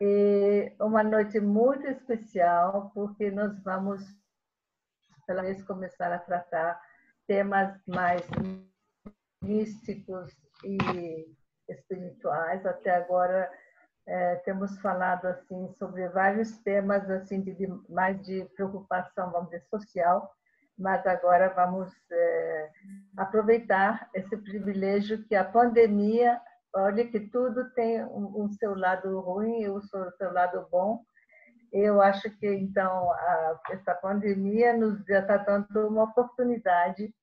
E uma noite muito especial, porque nós vamos, pela vez, começar a tratar temas mais místicos e espirituais. Até agora temos falado assim sobre vários temas assim mais de preocupação, vamos dizer, social, mas agora vamos aproveitar esse privilégio que a pandemia, olha que tudo tem um seu lado ruim e o seu lado bom. Eu acho que então essa pandemia nos está dando uma oportunidade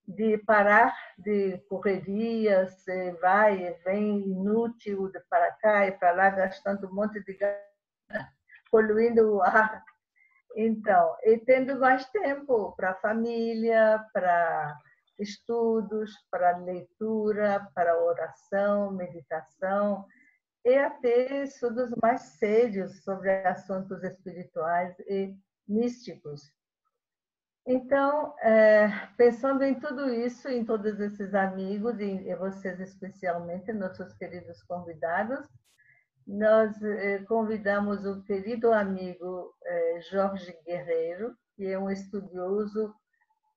de parar de correrias, vai e vem, inútil, de para cá e para lá, gastando um monte de gás, poluindo o ar. Então, e tendo mais tempo para a família, para estudos, para leitura, para oração, meditação, e até estudos mais sérios sobre assuntos espirituais e místicos. Então, pensando em tudo isso, em todos esses amigos, e vocês especialmente, nossos queridos convidados, nós convidamos o querido amigo Jorge Guerreiro, que é um estudioso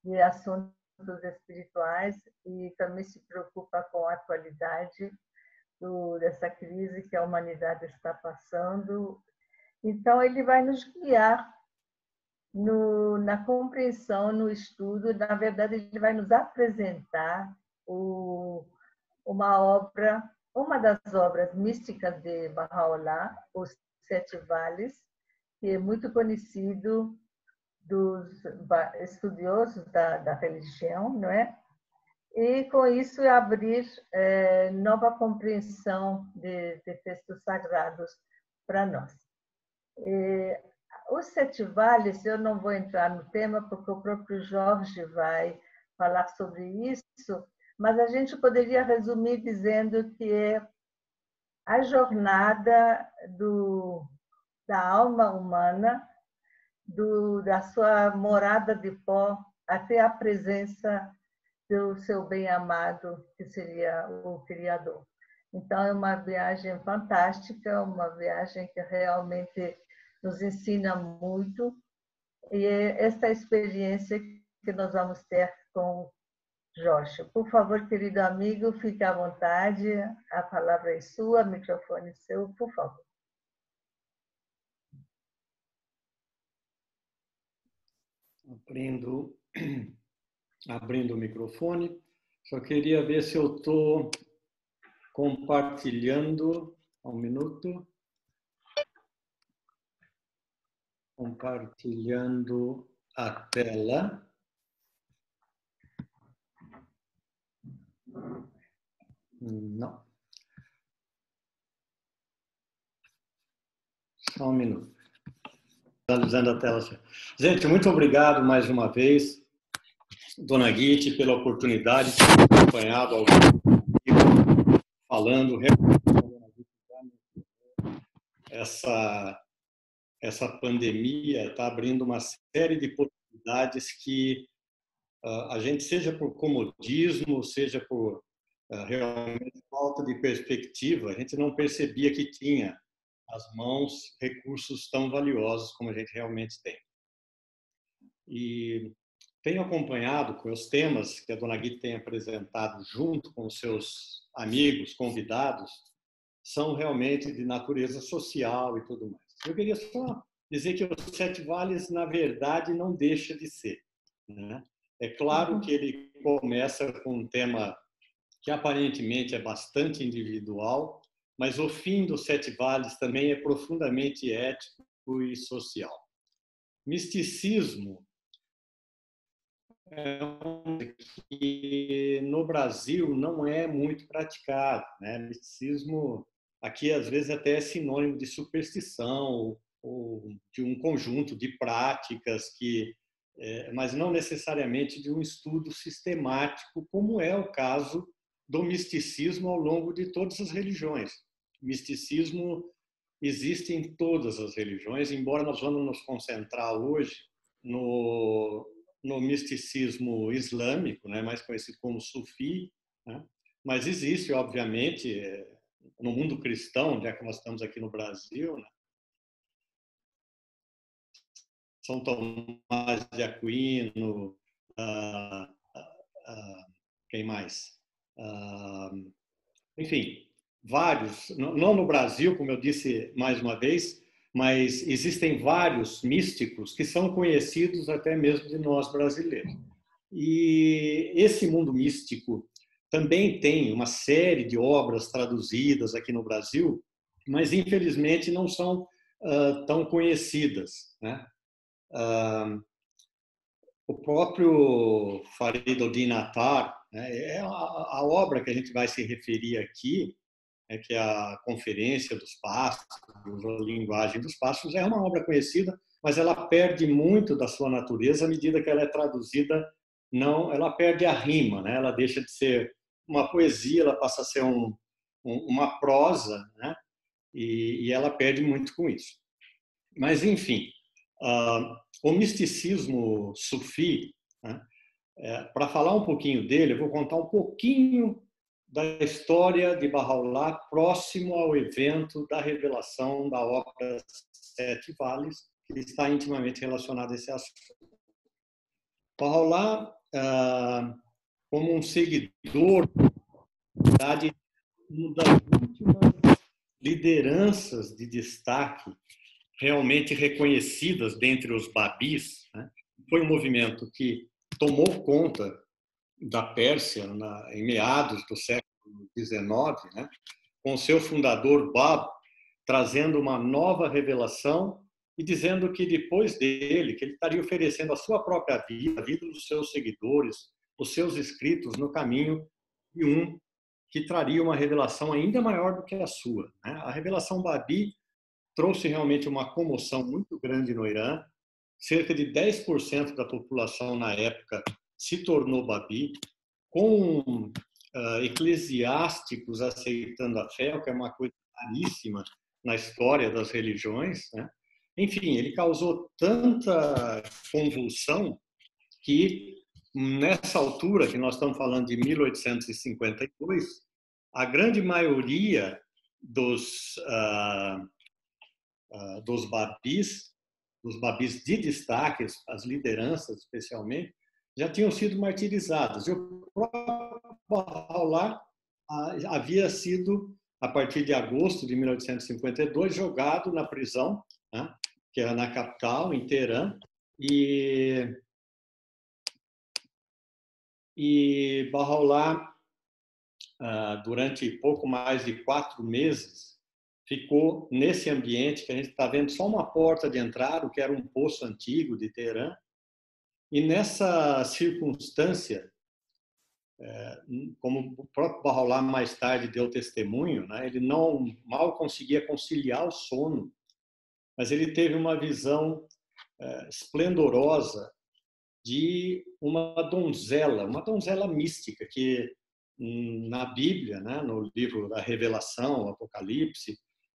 de assuntos espirituais e também se preocupa com a atualidade dessa crise que a humanidade está passando. Então, ele vai nos guiar na compreensão, no estudo. Na verdade, ele vai nos apresentar uma das obras místicas de Baha'u'lláh, Os Sete Vales, que é muito conhecido dos estudiosos da religião, não é? E, com isso, abrir nova compreensão de textos sagrados para nós. Os Sete Vales, eu não vou entrar no tema, porque o próprio Jorge vai falar sobre isso, mas a gente poderia resumir dizendo que é a jornada da alma humana, da sua morada de pó, até a presença do seu bem-amado, que seria o Criador. Então, é uma viagem fantástica, uma viagem que realmente nos ensina muito, e é essa experiência que nós vamos ter com Jorge. Por favor, querido amigo, fique à vontade, a palavra é sua, o microfone é seu, por favor. Abrindo o microfone, só queria ver se eu estou compartilhando. Um minuto. Compartilhando a tela. Não. Só um minuto. Analisando a tela. Gente, muito obrigado mais uma vez, Dona Guite, pela oportunidade de ter acompanhado ao vivo, falando essa pandemia está abrindo uma série de possibilidades que a gente, seja por comodismo, seja por realmente falta de perspectiva, a gente não percebia que tinha às mãos recursos tão valiosos como a gente realmente tem. E tenho acompanhado com os temas que a Dona Guite tem apresentado junto com os seus amigos, convidados, são realmente de natureza social e tudo mais. Eu queria só dizer que os Sete Vales, na verdade, não deixa de ser, né? É claro que ele começa com um tema que aparentemente é bastante individual, mas o fim dos Sete Vales também é profundamente ético e social. Misticismo é um que no Brasil não é muito praticado, né? Misticismo aqui às vezes até é sinônimo de superstição ou de um conjunto de práticas mas não necessariamente de um estudo sistemático, como é o caso do misticismo ao longo de todas as religiões. Misticismo existe em todas as religiões, embora nós vamos nos concentrar hoje no misticismo islâmico, né, mais conhecido como sufi, né? Mas existe, obviamente, no mundo cristão, já que nós estamos aqui no Brasil, né? São Tomás de Aquino, quem mais? Enfim, vários, não no Brasil, como eu disse mais uma vez, mas existem vários místicos que são conhecidos até mesmo de nós brasileiros. E esse mundo místico também tem uma série de obras traduzidas aqui no Brasil, mas infelizmente não são tão conhecidas, né? O próprio Fariduddin Attar, né, é a obra que a gente vai se referir aqui, que é a Conferência dos Pássaros, a Linguagem dos Pássaros, é uma obra conhecida, mas ela perde muito da sua natureza à medida que ela é traduzida. Não, ela perde a rima, né? Ela deixa de ser uma poesia, ela passa a ser uma prosa, né? E ela perde muito com isso. Mas, enfim, o misticismo sufi, né? Para falar um pouquinho dele, eu vou contar um pouquinho da história de Bahá'u'lláh próximo ao evento da revelação da obra Sete Vales, que está intimamente relacionado a esse assunto. Bahá'u'lláh, como um seguidor, uma das últimas lideranças de destaque realmente reconhecidas dentre os babis, né? Foi um movimento que tomou conta da Pérsia em meados do século XIX, né? Com seu fundador Bab trazendo uma nova revelação e dizendo que depois dele, que ele estaria oferecendo a sua própria vida, a vida dos seus seguidores, os seus escritos no caminho de um que traria uma revelação ainda maior do que a sua, né? A revelação Babi trouxe realmente uma comoção muito grande no Irã. Cerca de 10% da população na época se tornou Babi, com eclesiásticos aceitando a fé, o que é uma coisa raríssima na história das religiões, né? Enfim, ele causou tanta convulsão que, nessa altura, que nós estamos falando de 1852, a grande maioria dos babis de destaque, as lideranças especialmente, já tinham sido martirizadas. E o próprio Bahá'u'lláh havia sido, a partir de agosto de 1852, jogado na prisão, né, que era na capital, em Teherã, e Bahá'u'lláh, durante pouco mais de 4 meses, ficou nesse ambiente que a gente está vendo só uma porta de entrada, o que era um poço antigo de Teherã. E nessa circunstância, como o próprio Bahá'u'lláh mais tarde deu testemunho, né, ele não mal conseguia conciliar o sono, mas ele teve uma visão esplendorosa de uma donzela mística que na Bíblia, né, no livro da Revelação, Apocalipse,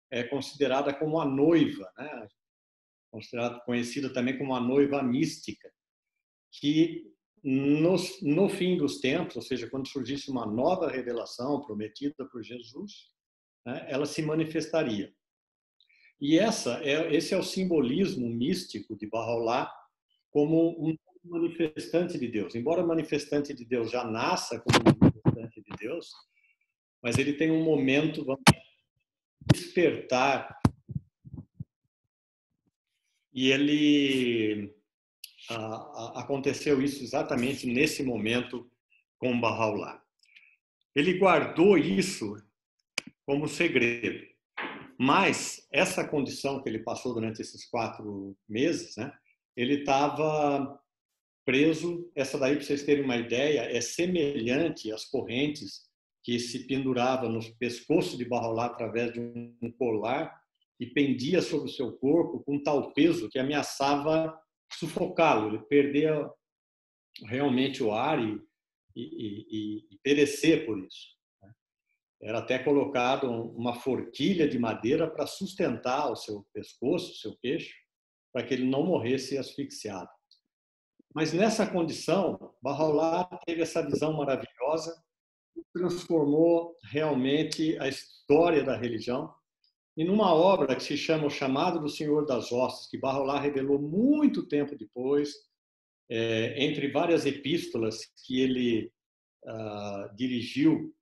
é considerada como a noiva, né, conhecida também como a noiva mística, que no fim dos tempos, ou seja, quando surgisse uma nova revelação prometida por Jesus, né, ela se manifestaria. E esse é o simbolismo místico de Bahá'u'lláh como um manifestante de Deus. Embora o manifestante de Deus já nasça como manifestante de Deus, mas ele tem um momento, vamos despertar, e ele aconteceu isso exatamente nesse momento com Bahá'u'lláh. Ele guardou isso como segredo, mas essa condição que ele passou durante esses 4 meses, né, ele estava preso. Essa daí, para vocês terem uma ideia, é semelhante às correntes que se pendurava no pescoço de Bahá'u'lláh através de um colar e pendia sobre o seu corpo com tal peso que ameaçava sufocá-lo, ele perder realmente o ar e perecer por isso. Era até colocado uma forquilha de madeira para sustentar o seu pescoço, o seu queixo, para que ele não morresse asfixiado. Mas nessa condição, Bahá'u'lláh teve essa visão maravilhosa transformou realmente a história da religião. E numa obra que se chama O Chamado do Senhor das Hostes, que Barrolá revelou muito tempo depois, entre várias epístolas que ele dirigiu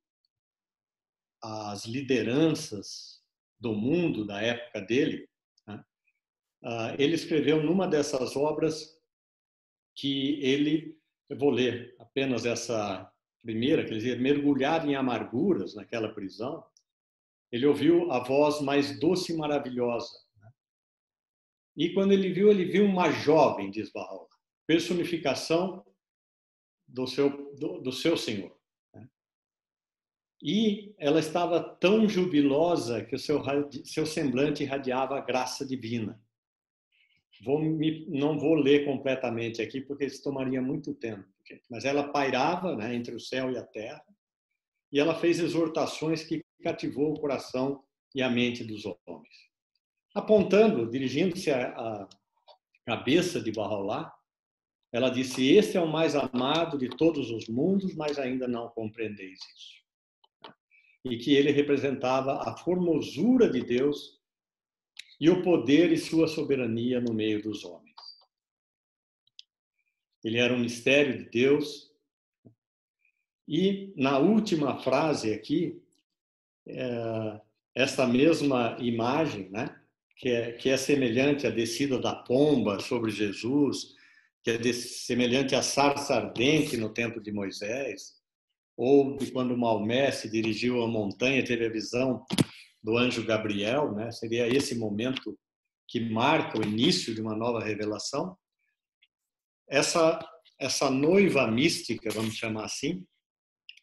às lideranças do mundo da época dele, né? Ele escreveu numa dessas obras que ele, eu vou ler apenas essa primeira, quer dizer, mergulhado em amarguras naquela prisão, ele ouviu a voz mais doce e maravilhosa. E quando ele viu uma jovem, diz Barrola, personificação do seu Senhor. E ela estava tão jubilosa que o seu semblante irradiava a graça divina. Não vou ler completamente aqui, porque isso tomaria muito tempo, gente. Mas ela pairava, né, entre o céu e a terra, e ela fez exortações que cativou o coração e a mente dos homens. Apontando, dirigindo-se à cabeça de Barrolá, ela disse: "Este é o mais amado de todos os mundos, mas ainda não compreendeis isso." E que ele representava a formosura de Deus e o poder e sua soberania no meio dos homens. Ele era um mistério de Deus. E na última frase aqui, essa mesma imagem, né, que é semelhante à descida da pomba sobre Jesus, que é semelhante à sarça ardente no tempo de Moisés, ou de quando Maomé se dirigiu à montanha, teve a visão do anjo Gabriel, né? Seria esse momento que marca o início de uma nova revelação. Essa noiva mística, vamos chamar assim,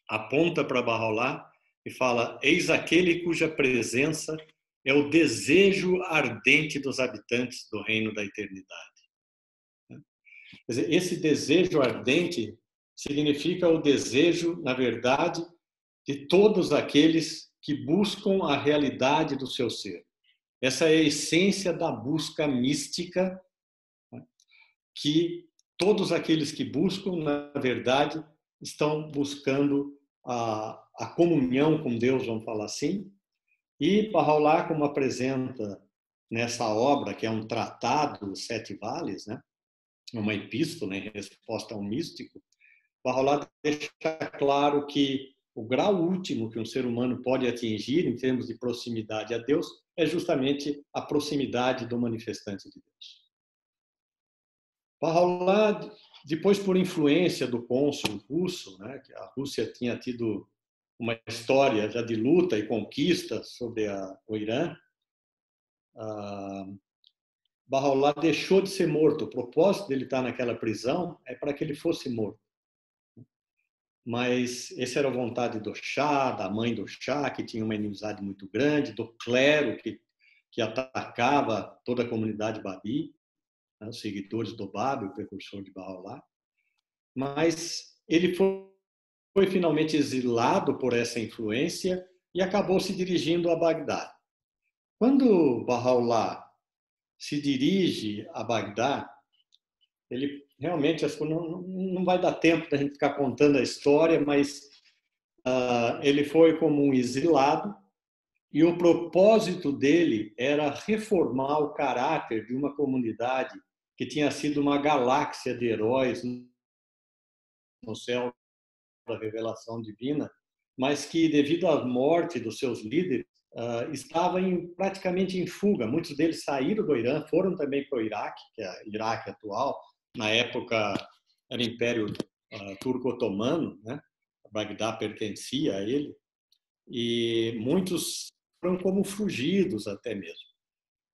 aponta para Barrolá e fala: "Eis aquele cuja presença é o desejo ardente dos habitantes do reino da eternidade." Quer dizer, esse desejo ardente significa o desejo, na verdade, de todos aqueles que buscam a realidade do seu ser. Essa é a essência da busca mística, que todos aqueles que buscam, na verdade, estão buscando a comunhão com Deus, vamos falar assim. E Barrolá, como apresenta nessa obra, que é um tratado, Os Sete Vales, né? Uma epístola em resposta a um místico, Barrolá deixa claro que o grau último que um ser humano pode atingir em termos de proximidade a Deus é justamente a proximidade do manifestante de Deus. Barrolá, depois por influência do cônsul russo, né, que a Rússia tinha tido uma história já de luta e conquista sobre o Irã, Barrolá deixou de ser morto. O propósito dele estar naquela prisão é para que ele fosse morto. Mas essa era a vontade do Shah, da mãe do Shah, que tinha uma inimizade muito grande, do clero que atacava toda a comunidade Babi, né, os seguidores do Babi, o precursor de Barrolá. Mas ele foi finalmente exilado por essa influência e acabou se dirigindo a Bagdá. Quando Barrolá se dirige a Bagdá, ele realmente, acho que não vai dar tempo da gente ficar contando a história, mas ele foi como um exilado e o propósito dele era reformar o caráter de uma comunidade que tinha sido uma galáxia de heróis no céu da revelação divina, mas que, devido à morte dos seus líderes, estava praticamente em fuga. Muitos deles saíram do Irã, foram também para o Iraque, que é o Iraque atual. Na época era o Império Turco-Otomano, né? Bagdá pertencia a ele, e muitos foram como fugidos até mesmo.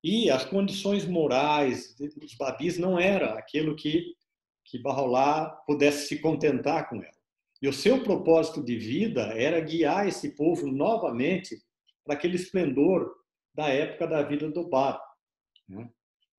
E as condições morais dos babis não era aquilo que Barrolá pudesse se contentar com ela. E o seu propósito de vida era guiar esse povo novamente para aquele esplendor da época da vida do Bab.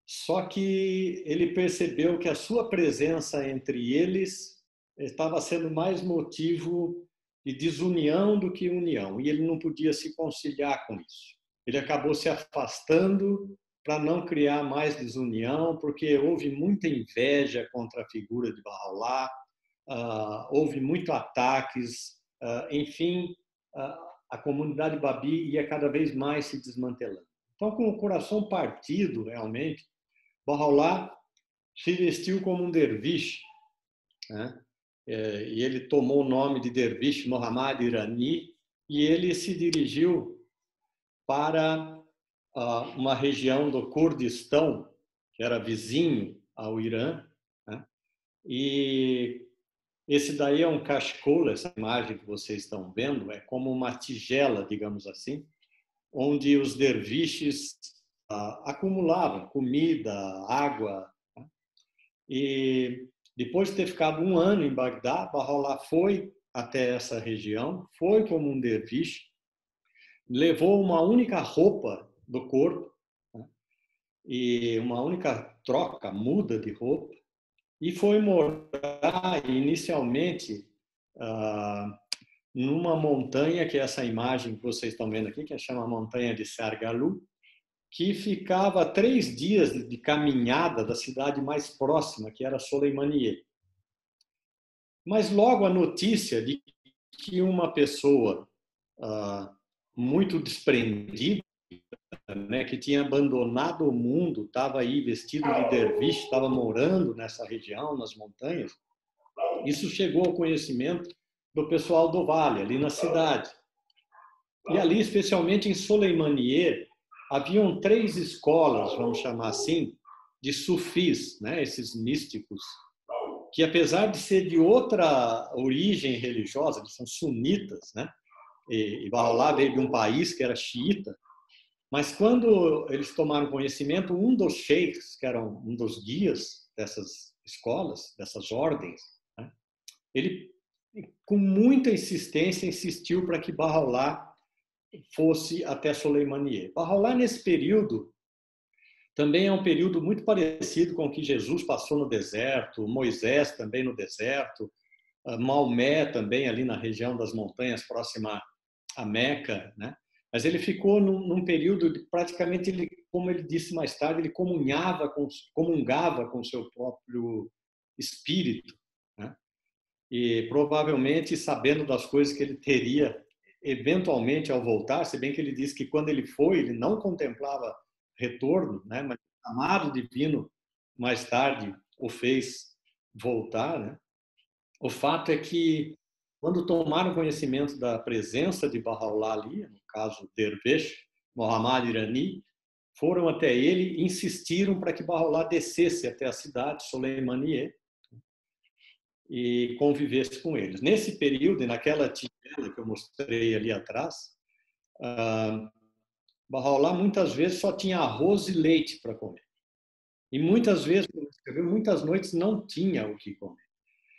Só que ele percebeu que a sua presença entre eles estava sendo mais motivo de desunião do que união, e ele não podia se conciliar com isso. Ele acabou se afastando para não criar mais desunião, porque houve muita inveja contra a figura de Barrolá, houve muitos ataques enfim, a comunidade Babi ia cada vez mais se desmantelando. Então, com o coração partido, realmente, Bahá'u'lláh se vestiu como um derviche, né? E ele tomou o nome de derviche Muhammad Irani e ele se dirigiu para uma região do Kurdistão, que era vizinho ao Irã, né? E esse daí é um cachecol, essa imagem que vocês estão vendo, é como uma tigela, digamos assim, onde os derviches acumulavam comida, água, né? E depois de ter ficado um ano em Bagdá, Bahá'u'lláh foi até essa região, foi como um derviche, levou uma única roupa do corpo, né? E uma única troca, muda de roupa, e foi morar inicialmente numa montanha, que é essa imagem que vocês estão vendo aqui, que chama Montanha de Sargalu, que ficava a 3 dias de caminhada da cidade mais próxima, que era Soleimaniye. Mas logo a notícia de que uma pessoa muito desprendida, né, que tinha abandonado o mundo, estava aí vestido de derviche, estava morando nessa região, nas montanhas, isso chegou ao conhecimento do pessoal do Vale, ali na cidade. E ali, especialmente em Soleimaniye, haviam 3 escolas, vamos chamar assim, de sufis, né, esses místicos, que apesar de ser de outra origem religiosa, eles são sunitas, né? E Bahá'u'lláh veio de um país que era xiita, mas quando eles tomaram conhecimento, um dos sheikhs, que era um dos guias dessas escolas, dessas ordens, né, ele, com muita insistência, insistiu para que Bahá'u'lláh fosse até Soleimaniye. Bahá'u'lláh, nesse período, também é um período muito parecido com o que Jesus passou no deserto, Moisés também no deserto, Maomé também ali na região das montanhas próxima a Meca, né? Mas ele ficou num período de praticamente, ele, como ele disse mais tarde, ele comungava com o seu próprio espírito, né? E provavelmente sabendo das coisas que ele teria eventualmente ao voltar, se bem que ele disse que quando ele foi, ele não contemplava retorno, né? Mas o chamado divino mais tarde o fez voltar, né? O fato é que quando tomaram conhecimento da presença de Bahá'u'lláh ali, no caso Dervish Muhammad Irani, foram até ele e insistiram para que Bahá'u'lláh descesse até a cidade Soleimaniye e convivesse com eles. Nesse período, e naquela tigela que eu mostrei ali atrás, Bahá'u'lláh muitas vezes só tinha arroz e leite para comer. E muitas vezes, como escreveu, muitas noites não tinha o que comer.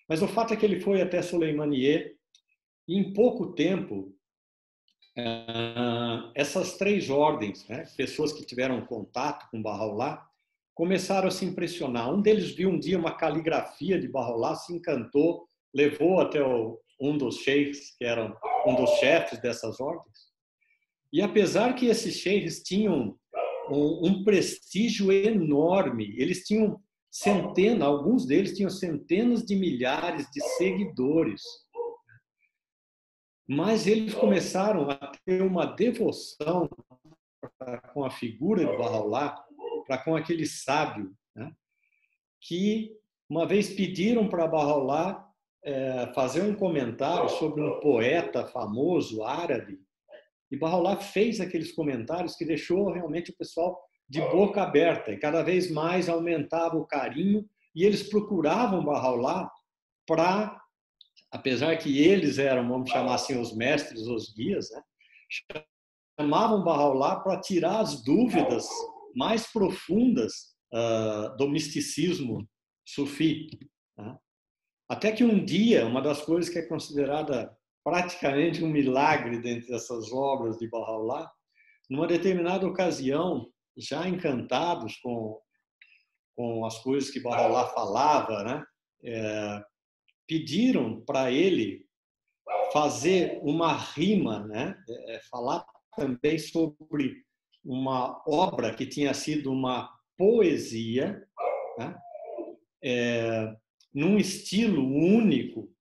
Mas o fato é que ele foi até Soleimaniye e em pouco tempo essas 3 ordens, né, pessoas que tiveram contato com Bahá'u'lláh, começaram a se impressionar. Um deles viu um dia uma caligrafia de Bahá'u'lláh, se encantou, levou até um dos sheikhs, que era um dos chefes dessas ordens. E apesar que esses sheikhs tinham um prestígio enorme, eles tinham alguns deles tinham centenas de milhares de seguidores. Mas eles começaram a ter uma devoção com a figura de Bahá'u'lláh, para com aquele sábio, né, que uma vez pediram para Bahá'u'lláh fazer um comentário sobre um poeta famoso árabe, e Bahá'u'lláh fez aqueles comentários que deixou realmente o pessoal de boca aberta, e cada vez mais aumentava o carinho, e eles procuravam Bahá'u'lláh para, apesar que eles eram, vamos chamar assim, os mestres, os guias, né, chamavam Bahá'u'lláh para tirar as dúvidas mais profundas do misticismo sufi, né? Até que um dia, uma das coisas que é considerada praticamente um milagre dentre essas obras de Bahá'u'lláh, numa determinada ocasião, já encantados com as coisas que Bahá'u'lláh falava, né, pediram para ele fazer uma rima, né, falar também sobre uma obra que tinha sido uma poesia, né, num estilo único,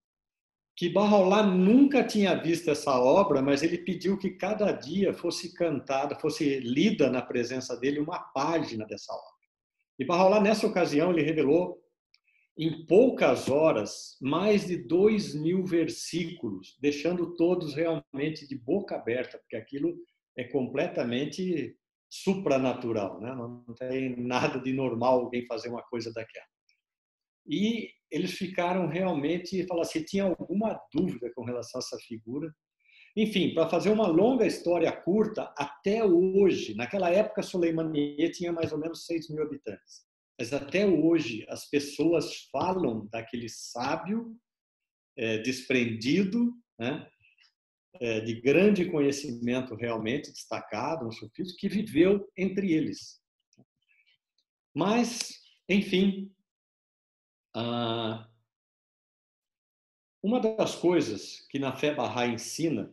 que Bahá'u'lláh nunca tinha visto essa obra, mas ele pediu que cada dia fosse cantada, fosse lida na presença dele uma página dessa obra. E Bahá'u'lláh, nessa ocasião, ele revelou em poucas horas mais de 2.000 versículos, deixando todos realmente de boca aberta, porque aquilo é completamente supranatural, né? Não tem nada de normal alguém fazer uma coisa daquela. E eles ficaram realmente, falaram assim, tinha alguma dúvida com relação a essa figura. Enfim, para fazer uma longa história curta, até hoje, naquela época Suleimaniye tinha mais ou menos 6.000 habitantes. Mas até hoje as pessoas falam daquele sábio desprendido, né? De grande conhecimento realmente destacado, um sufista, que viveu entre eles. Mas, enfim, uma das coisas que na fé Bahá'í ensina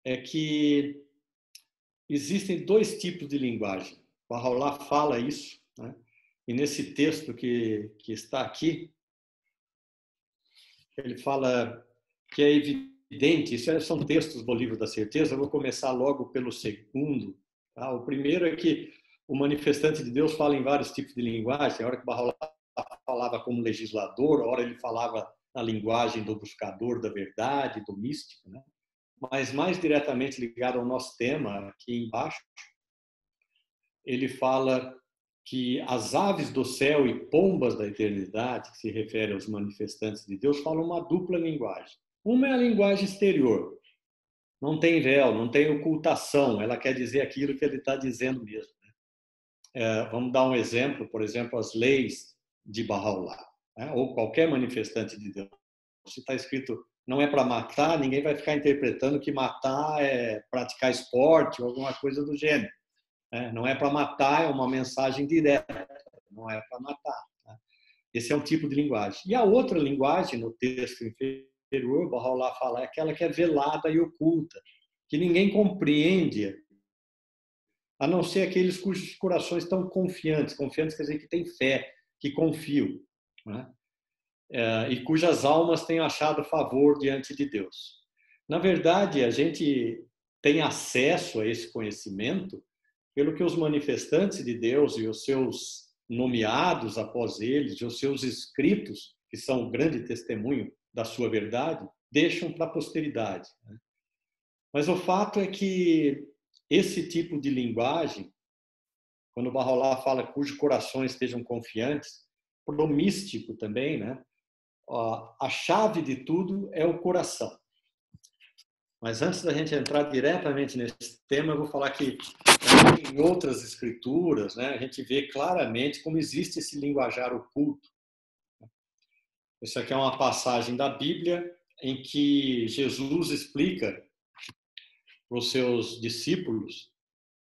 é que existem 2 tipos de linguagem. Bahá'u'lláh fala isso, né? E nesse texto que está aqui, ele fala que é evidente, isso são textos do Livro da Certeza, eu vou começar logo pelo segundo. Tá? O primeiro é que o manifestante de Deus fala em vários tipos de linguagem. A hora que Bahá'u'lláh falava como legislador, a hora ele falava na linguagem do buscador da verdade, do místico, né? Mas mais diretamente ligado ao nosso tema, aqui embaixo, ele fala que as aves do céu e pombas da eternidade, que se refere aos manifestantes de Deus, falam uma dupla linguagem. Uma é a linguagem exterior, não tem véu, não tem ocultação, ela quer dizer aquilo que ele está dizendo mesmo. Vamos dar um exemplo, por exemplo, as leis de Bahá'u'lláh, né? Ou qualquer manifestante de Deus. Se está escrito não é para matar, ninguém vai ficar interpretando que matar é praticar esporte ou alguma coisa do gênero. Não é para matar, é uma mensagem direta, não é para matar. Esse é um tipo de linguagem. E a outra linguagem, no texto inferior, Bahá'u'lláh fala, é aquela que é velada e oculta, que ninguém compreende, a não ser aqueles cujos corações estão confiantes. Confiantes quer dizer que têm fé, que confiam, né? E cujas almas têm achado favor diante de Deus. Na verdade, a gente tem acesso a esse conhecimento pelo que os manifestantes de Deus e os seus nomeados após eles, e os seus escritos, que são um grande testemunho da sua verdade, deixam para a posteridade. Mas o fato é que esse tipo de linguagem, quando Bahá'u'lláh fala cujos corações estejam confiantes, para o místico também, né? A chave de tudo é o coração. Mas antes da gente entrar diretamente nesse tema, eu vou falar que em outras escrituras, né, a gente vê claramente como existe esse linguajar oculto. Isso aqui é uma passagem da Bíblia em que Jesus explica para os seus discípulos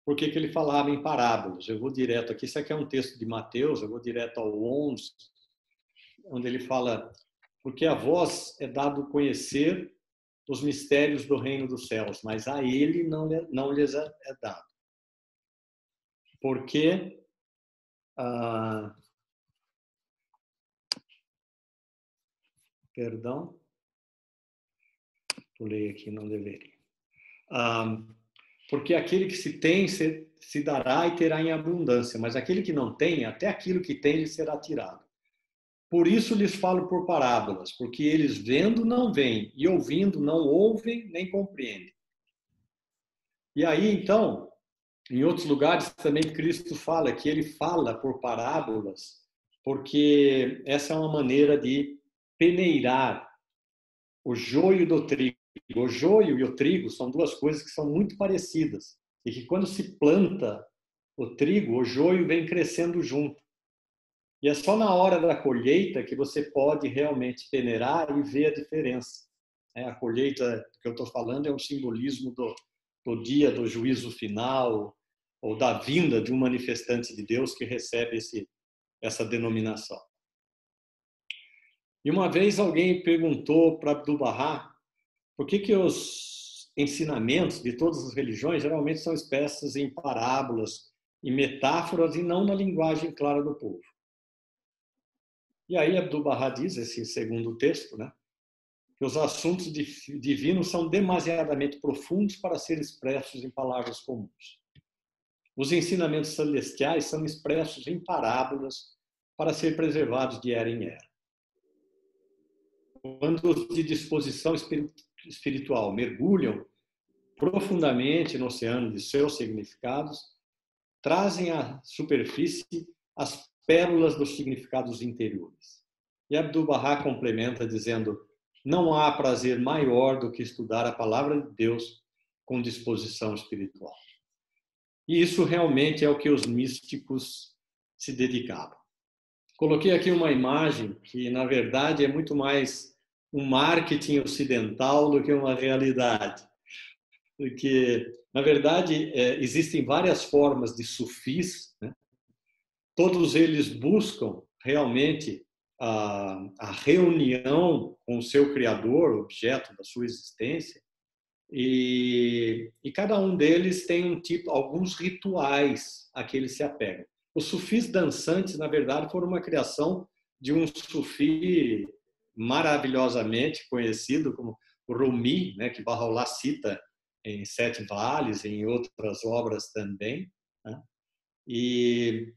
por que ele falava em parábolas. Eu vou direto aqui, isso aqui é um texto de Mateus, eu vou direto ao 11, onde ele fala, porque a vós é dado conhecer os mistérios do reino dos céus, mas a ele não lhes é dado. Porque perdão, pulei aqui, não deveria. Porque aquele que se tem se dará e terá em abundância, mas aquele que não tem, até aquilo que tem lhe será tirado. Por isso lhes falo por parábolas, porque eles vendo não veem, e ouvindo não ouvem nem compreendem. E aí, então, em outros lugares também Cristo fala que ele fala por parábolas, porque essa é uma maneira de peneirar o joio do trigo. O joio e o trigo são 2 coisas que são muito parecidas, e que quando se planta o trigo, o joio vem crescendo junto. E é só na hora da colheita que você pode realmente peneirar e ver a diferença. A colheita que eu estou falando é um simbolismo do dia do juízo final, ou da vinda de um manifestante de Deus que recebe essa denominação. E uma vez alguém perguntou para Abdu'l-Bahá por que os ensinamentos de todas as religiões geralmente são expressos em parábolas, em metáforas e não na linguagem clara do povo. E aí Abdu'l-Bahá diz, esse segundo texto, né, que os assuntos divinos são demasiadamente profundos para serem expressos em palavras comuns. Os ensinamentos celestiais são expressos em parábolas para ser preservados de era em era. Quando os de disposição espiritual mergulham profundamente no oceano de seus significados, trazem à superfície as pérolas dos significados interiores. E Abdu'l-Bahá complementa dizendo: não há prazer maior do que estudar a palavra de Deus com disposição espiritual. E isso realmente é o que os místicos se dedicavam. Coloquei aqui uma imagem que, na verdade, é muito mais um marketing ocidental do que uma realidade. Porque, na verdade, existem várias formas de sufis, né? Todos eles buscam realmente a reunião com o seu Criador, objeto da sua existência, e cada um deles tem alguns rituais a que eles se apegam. Os sufis dançantes, na verdade, foram uma criação de um sufi maravilhosamente conhecido como Rumi, né, que Bahá'u'lláh cita em Sete Vales, em outras obras também, né? E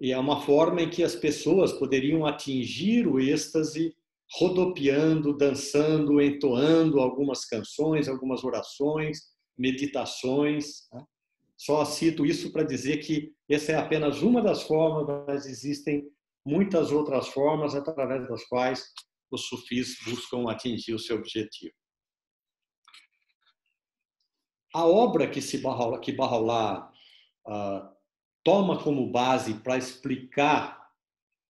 é uma forma em que as pessoas poderiam atingir o êxtase rodopiando, dançando, entoando algumas canções, algumas orações, meditações, né? Só cito isso para dizer que essa é apenas uma das formas, mas existem muitas outras formas através das quais os sufis buscam atingir o seu objetivo. A obra que Bahá'u'lláh toma como base para explicar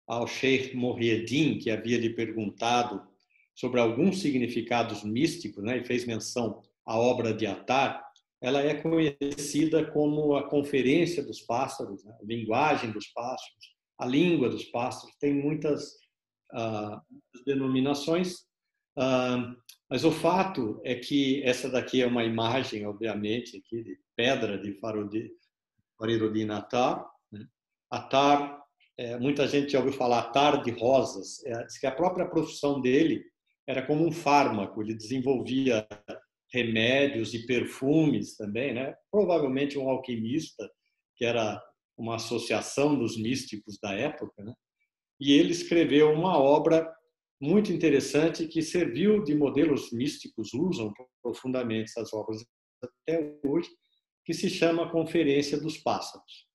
ao Sheikh Mohieddin, que havia lhe perguntado sobre alguns significados místicos, né, e fez menção à obra de Attar, ela é conhecida como a Conferência dos Pássaros, né, a linguagem dos pássaros, a língua dos pássaros, tem muitas denominações, mas o fato é que essa daqui é uma imagem, obviamente, aqui de pedra de Fariduddin Attar, né? Attar, muita gente já ouviu falar Attar de Rosas. Diz que a própria profissão dele era como um fármaco, ele desenvolvia remédios e perfumes também, né? Provavelmente um alquimista, que era uma associação dos místicos da época, né? E ele escreveu uma obra muito interessante que serviu de modelo, os místicos usam profundamente essas obras até hoje, que se chama Conferência dos Pássaros.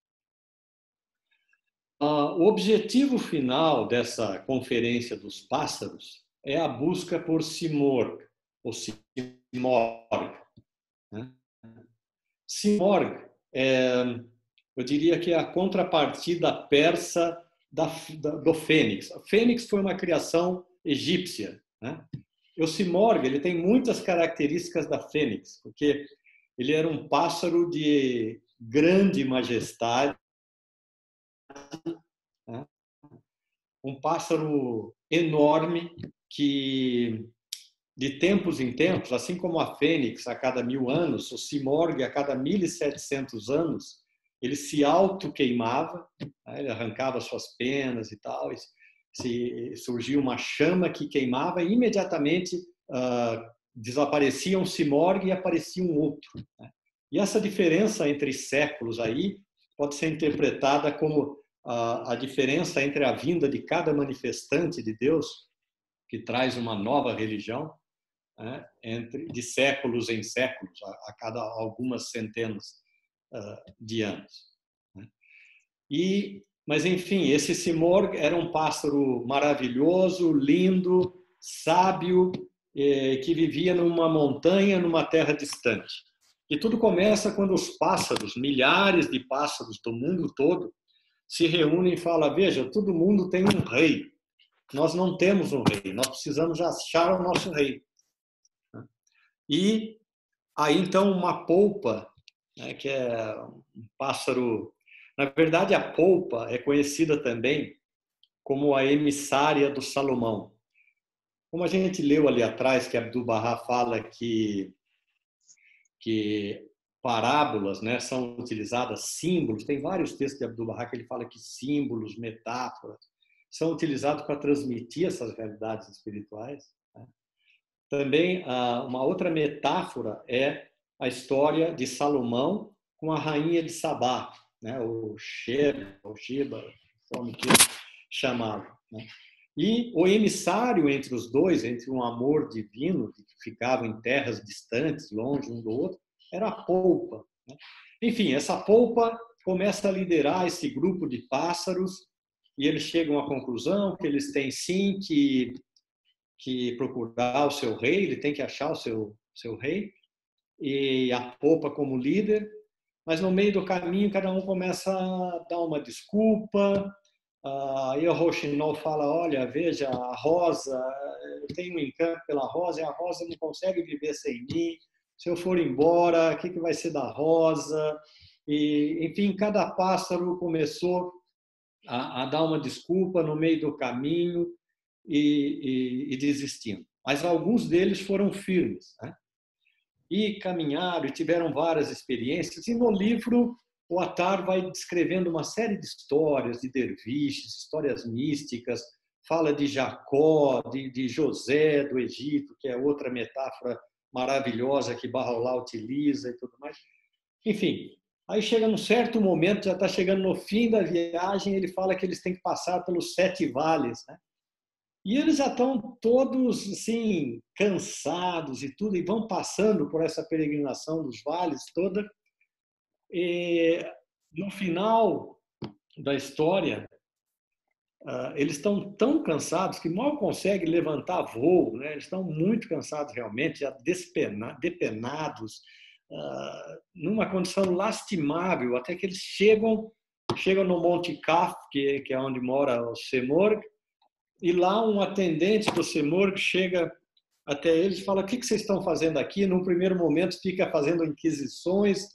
O objetivo final dessa Conferência dos Pássaros é a busca por Simorg, ou Simorg, né? Simorg, eu diria que é a contrapartida persa do fênix. O fênix foi uma criação egípcia, né? O Simorg, ele tem muitas características da fênix, porque ele era um pássaro de grande majestade, né? Um pássaro enorme que, de tempos em tempos, assim como a fênix a cada 1000 anos, o Simorg a cada 1700 anos, ele se auto-queimava, né? Ele arrancava suas penas e tal, e surgia uma chama que queimava e imediatamente desaparecia um Simorg e aparecia um outro, né? E essa diferença entre séculos aí pode ser interpretada como a diferença entre a vinda de cada manifestante de Deus, que traz uma nova religião, né, de séculos em séculos, a cada algumas centenas de anos, né? Mas, enfim, esse Simorg era um pássaro maravilhoso, lindo, sábio, que vivia numa montanha, numa terra distante. E tudo começa quando os pássaros, milhares de pássaros do mundo todo, se reúnem e falam: veja, todo mundo tem um rei, nós não temos um rei, nós precisamos achar o nosso rei. E aí, então, uma polpa, né, que é um pássaro... Na verdade, a polpa é conhecida também como a emissária do Salomão. Como a gente leu ali atrás, que Abdu'l-Bahá fala que parábolas, né, são utilizadas, símbolos, tem vários textos de Abdu'l-Bahá que ele fala que símbolos, metáforas, são utilizados para transmitir essas realidades espirituais, né? Também uma outra metáfora é a história de Salomão com a rainha de Sabá, né? O Sheba, como que chamava, né? E o emissário entre os dois, entre um amor divino, que ficavam em terras distantes, longe um do outro, era a polpa, né? Enfim, essa polpa começa a liderar esse grupo de pássaros e eles chegam à conclusão que eles têm sim que procurar o seu rei, ele tem que achar o seu rei, e a polpa como líder, mas no meio do caminho cada um começa a dar uma desculpa, aí o Rochinol fala, olha, veja, a Rosa, eu tenho um encanto pela Rosa, e a Rosa não consegue viver sem mim, se eu for embora, o que vai ser da Rosa? E, enfim, cada pássaro começou a dar uma desculpa no meio do caminho e desistindo. Mas alguns deles foram firmes, né? E caminharam e tiveram várias experiências. E no livro, o Attar vai descrevendo uma série de histórias de derviches, histórias místicas, fala de Jacó, de José do Egito, que é outra metáfora maravilhosa que Bahá'u'lláh utiliza e tudo mais. Enfim, aí chega num certo momento, já está chegando no fim da viagem, ele fala que eles têm que passar pelos 7 vales, né? E eles já estão todos assim cansados e tudo, e vão passando por essa peregrinação dos vales toda. E no final da história, eles estão tão cansados que mal conseguem levantar voo, né? Eles estão muito cansados realmente, já depenados, numa condição lastimável, até que eles chegam no Monte Kaf, que é onde mora o Semorg, e lá um atendente do Semorg chega até eles e fala, o que vocês estão fazendo aqui? Num primeiro momento fica fazendo inquisições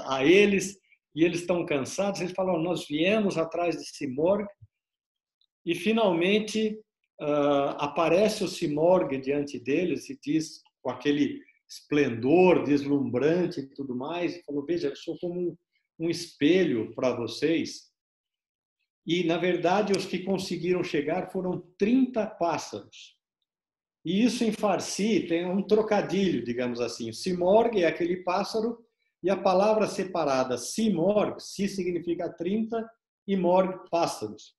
a eles, e eles estão cansados. Eles falam, nós viemos atrás de Semorg, e finalmente aparece o Semorg diante deles e diz, com aquele esplendor deslumbrante e tudo mais, e falou, veja, eu sou como um espelho para vocês. E, na verdade, os que conseguiram chegar foram 30 pássaros. E isso em Farsi tem um trocadilho, digamos assim. Simorg é aquele pássaro, e a palavra separada Simorg, Si significa 30 e Morg, pássaros.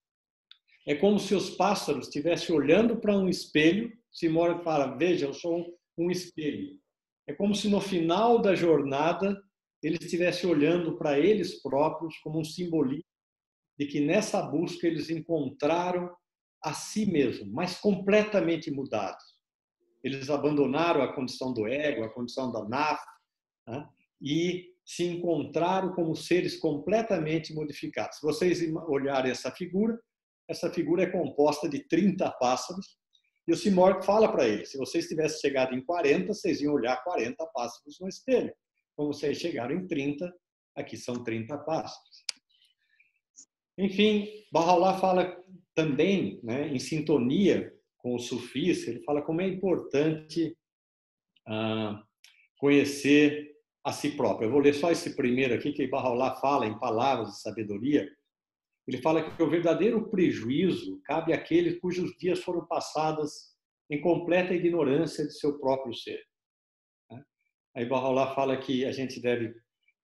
É como se os pássaros estivessem olhando para um espelho. Simorg fala, veja, eu sou um espelho. É como se no final da jornada eles estivessem olhando para eles próprios como um simbolismo de que nessa busca eles encontraram a si mesmos, mas completamente mudados. Eles abandonaram a condição do ego, a condição da naf, né? E se encontraram como seres completamente modificados. Se vocês olharem essa figura é composta de 30 pássaros, e o Simorg fala para eles, se vocês tivessem chegado em 40, vocês iam olhar 40 pássaros no espelho. Como vocês chegaram em 30, aqui são 30 pássaros. Enfim, Bahá'u'lláh fala também, né, em sintonia com o sufis, ele fala como é importante conhecer a si próprio. Eu vou ler só esse primeiro aqui, que Bahá'u'lláh fala em palavras de sabedoria. Ele fala que o verdadeiro prejuízo cabe àquele cujos dias foram passados em completa ignorância de seu próprio ser. Aí Bahá'u'lláh fala que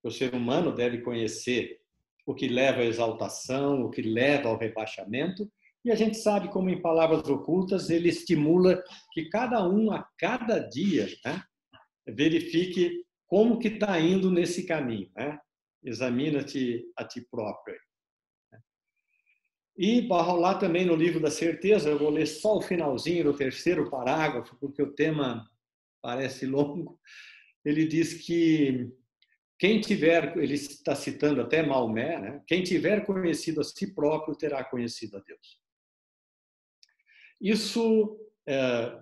o ser humano deve conhecer o que leva à exaltação, o que leva ao rebaixamento, e a gente sabe como, em palavras ocultas, ele estimula que cada um, a cada dia, né, verifique como que está indo nesse caminho, né? Examina-te a ti próprio. E Bahá'u'lláh também, no livro da certeza, eu vou ler só o finalzinho do 3º parágrafo, porque o tema parece longo. Ele diz que quem tiver, ele está citando até Maomé, né? Quem tiver conhecido a si próprio terá conhecido a Deus. Isso,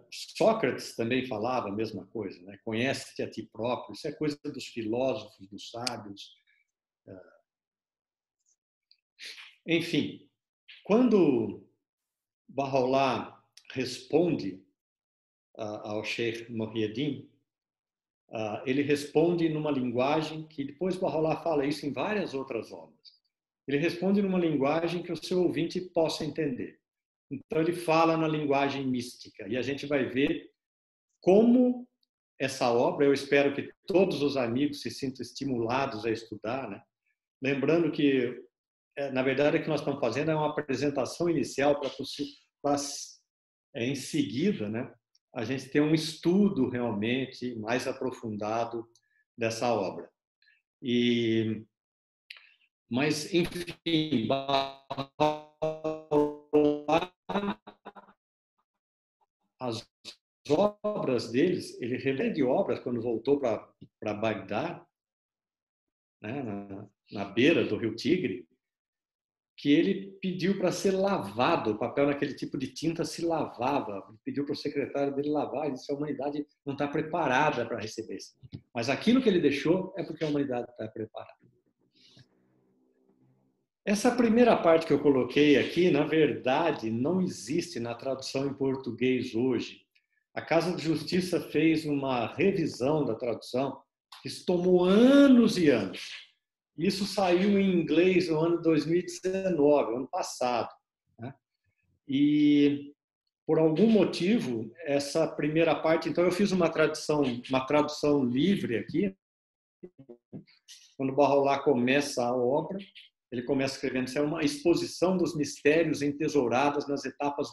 Sócrates também falava a mesma coisa, né? Conhece-te a ti próprio, isso é coisa dos filósofos, dos sábios. Enfim, quando Bahá'u'lláh responde ao Sheikh Muhyiddin, ele responde numa linguagem que depois Bahá'u'lláh fala isso em várias outras obras. Ele responde numa linguagem que o seu ouvinte possa entender. Então ele fala na linguagem mística, e a gente vai ver como essa obra, eu espero que todos os amigos se sintam estimulados a estudar, né? Lembrando que, na verdade, o que nós estamos fazendo é uma apresentação inicial para em seguida, né, a gente ter um estudo realmente mais aprofundado dessa obra. Mas, enfim, as obras deles, ele relembra de obras quando voltou para Bagdá, né, na beira do Rio Tigre, que ele pediu para ser lavado, o papel naquele tipo de tinta se lavava, ele pediu para o secretário dele lavar, ele disse que a humanidade não está preparada para receber isso. Mas aquilo que ele deixou é porque a humanidade está preparada. Essa primeira parte que eu coloquei aqui, na verdade, não existe na tradução em português hoje. A Casa de Justiça fez uma revisão da tradução, que isso tomou anos e anos. Isso saiu em inglês no ano 2019, ano passado, né? E, por algum motivo, essa primeira parte... Então, eu fiz uma tradução livre aqui. Quando o Bahá'u'lláh começa a obra, ele começa escrevendo: isso é uma exposição dos mistérios entesourados nas etapas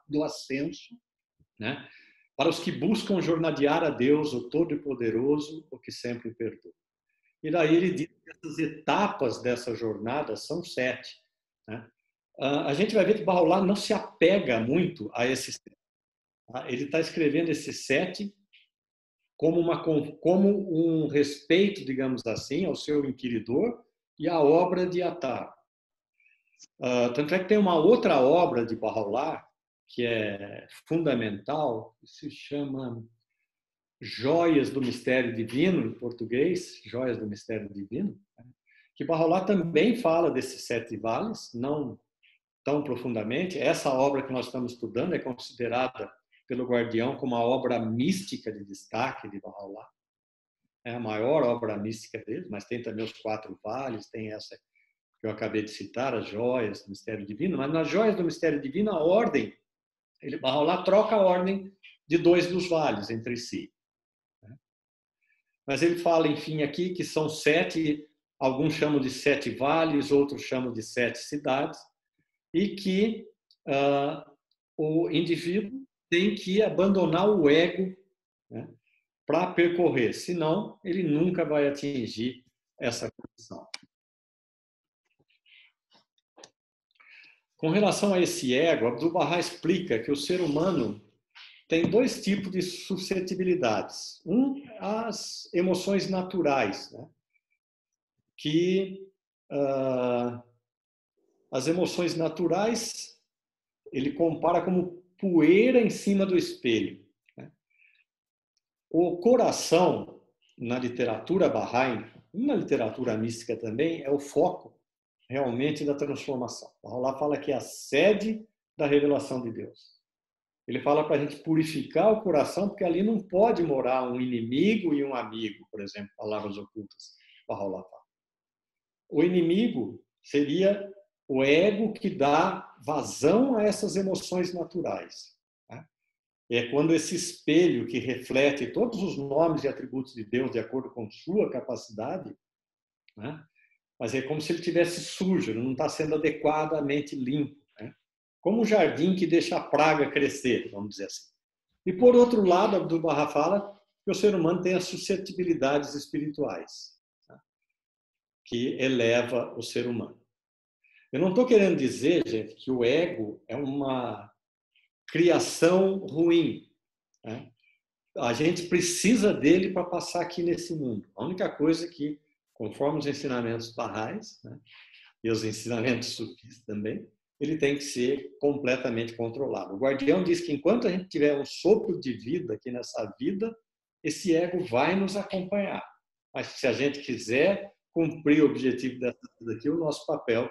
do ascenso, né? Para os que buscam jornadear a Deus, o Todo-Poderoso, o que sempre perdoa. E daí ele diz que essas etapas dessa jornada são 7. Né? A gente vai ver que Bahá'u'lláh não se apega muito a esses 7. Ele está escrevendo esses 7 como um respeito, digamos assim, ao seu inquiridor e à obra de Atar. Tanto é que tem uma outra obra de Bahá'u'lláh que é fundamental, que se chama Joias do Mistério Divino, em português, Joias do Mistério Divino, que Bahá'u'lláh também fala desses 7 vales, não tão profundamente. Essa obra que nós estamos estudando é considerada pelo Guardião como a obra mística de destaque de Bahá'u'lláh. É a maior obra mística dele, mas tem também os 4 vales, tem essa que eu acabei de citar, as Joias do Mistério Divino, mas nas Joias do Mistério Divino, a ordem, Bahá'u'lláh troca a ordem de 2 dos vales entre si. Mas ele fala, enfim, aqui que são 7, alguns chamam de 7 vales, outros chamam de 7 cidades, e que o indivíduo tem que abandonar o ego, né, para percorrer, senão ele nunca vai atingir essa condição. Com relação a esse ego, Abdu'l-Bahá explica que o ser humano tem 2 tipos de suscetibilidades. As emoções naturais, né? Que as emoções naturais ele compara como poeira em cima do espelho, né? O coração, na literatura Bahá'í, e na literatura mística também, é o foco realmente da transformação. Bahá'u'lláh fala que é a sede da revelação de Deus. Ele fala para a gente purificar o coração, porque ali não pode morar um inimigo e um amigo, por exemplo, palavras ocultas. Bahá'u'lláh fala. O inimigo seria o ego que dá vazão a essas emoções naturais. Né? É quando esse espelho que reflete todos os nomes e atributos de Deus de acordo com sua capacidade, né? Mas é como se ele estivesse sujo, ele não está sendo adequadamente limpo. Né? Como um jardim que deixa a praga crescer, vamos dizer assim. E, por outro lado, Abdu'l-Bahá fala que o ser humano tem as suscetibilidades espirituais, tá? Que eleva o ser humano. Eu não estou querendo dizer, gente, que o ego é uma criação ruim. Né? A gente precisa dele para passar aqui nesse mundo. A única coisa que, conforme os ensinamentos baha'ís, né, e os ensinamentos sufis também, ele tem que ser completamente controlado. O Guardião diz que enquanto a gente tiver um sopro de vida aqui nessa vida, esse ego vai nos acompanhar. Mas se a gente quiser cumprir o objetivo dessa vida aqui, o nosso papel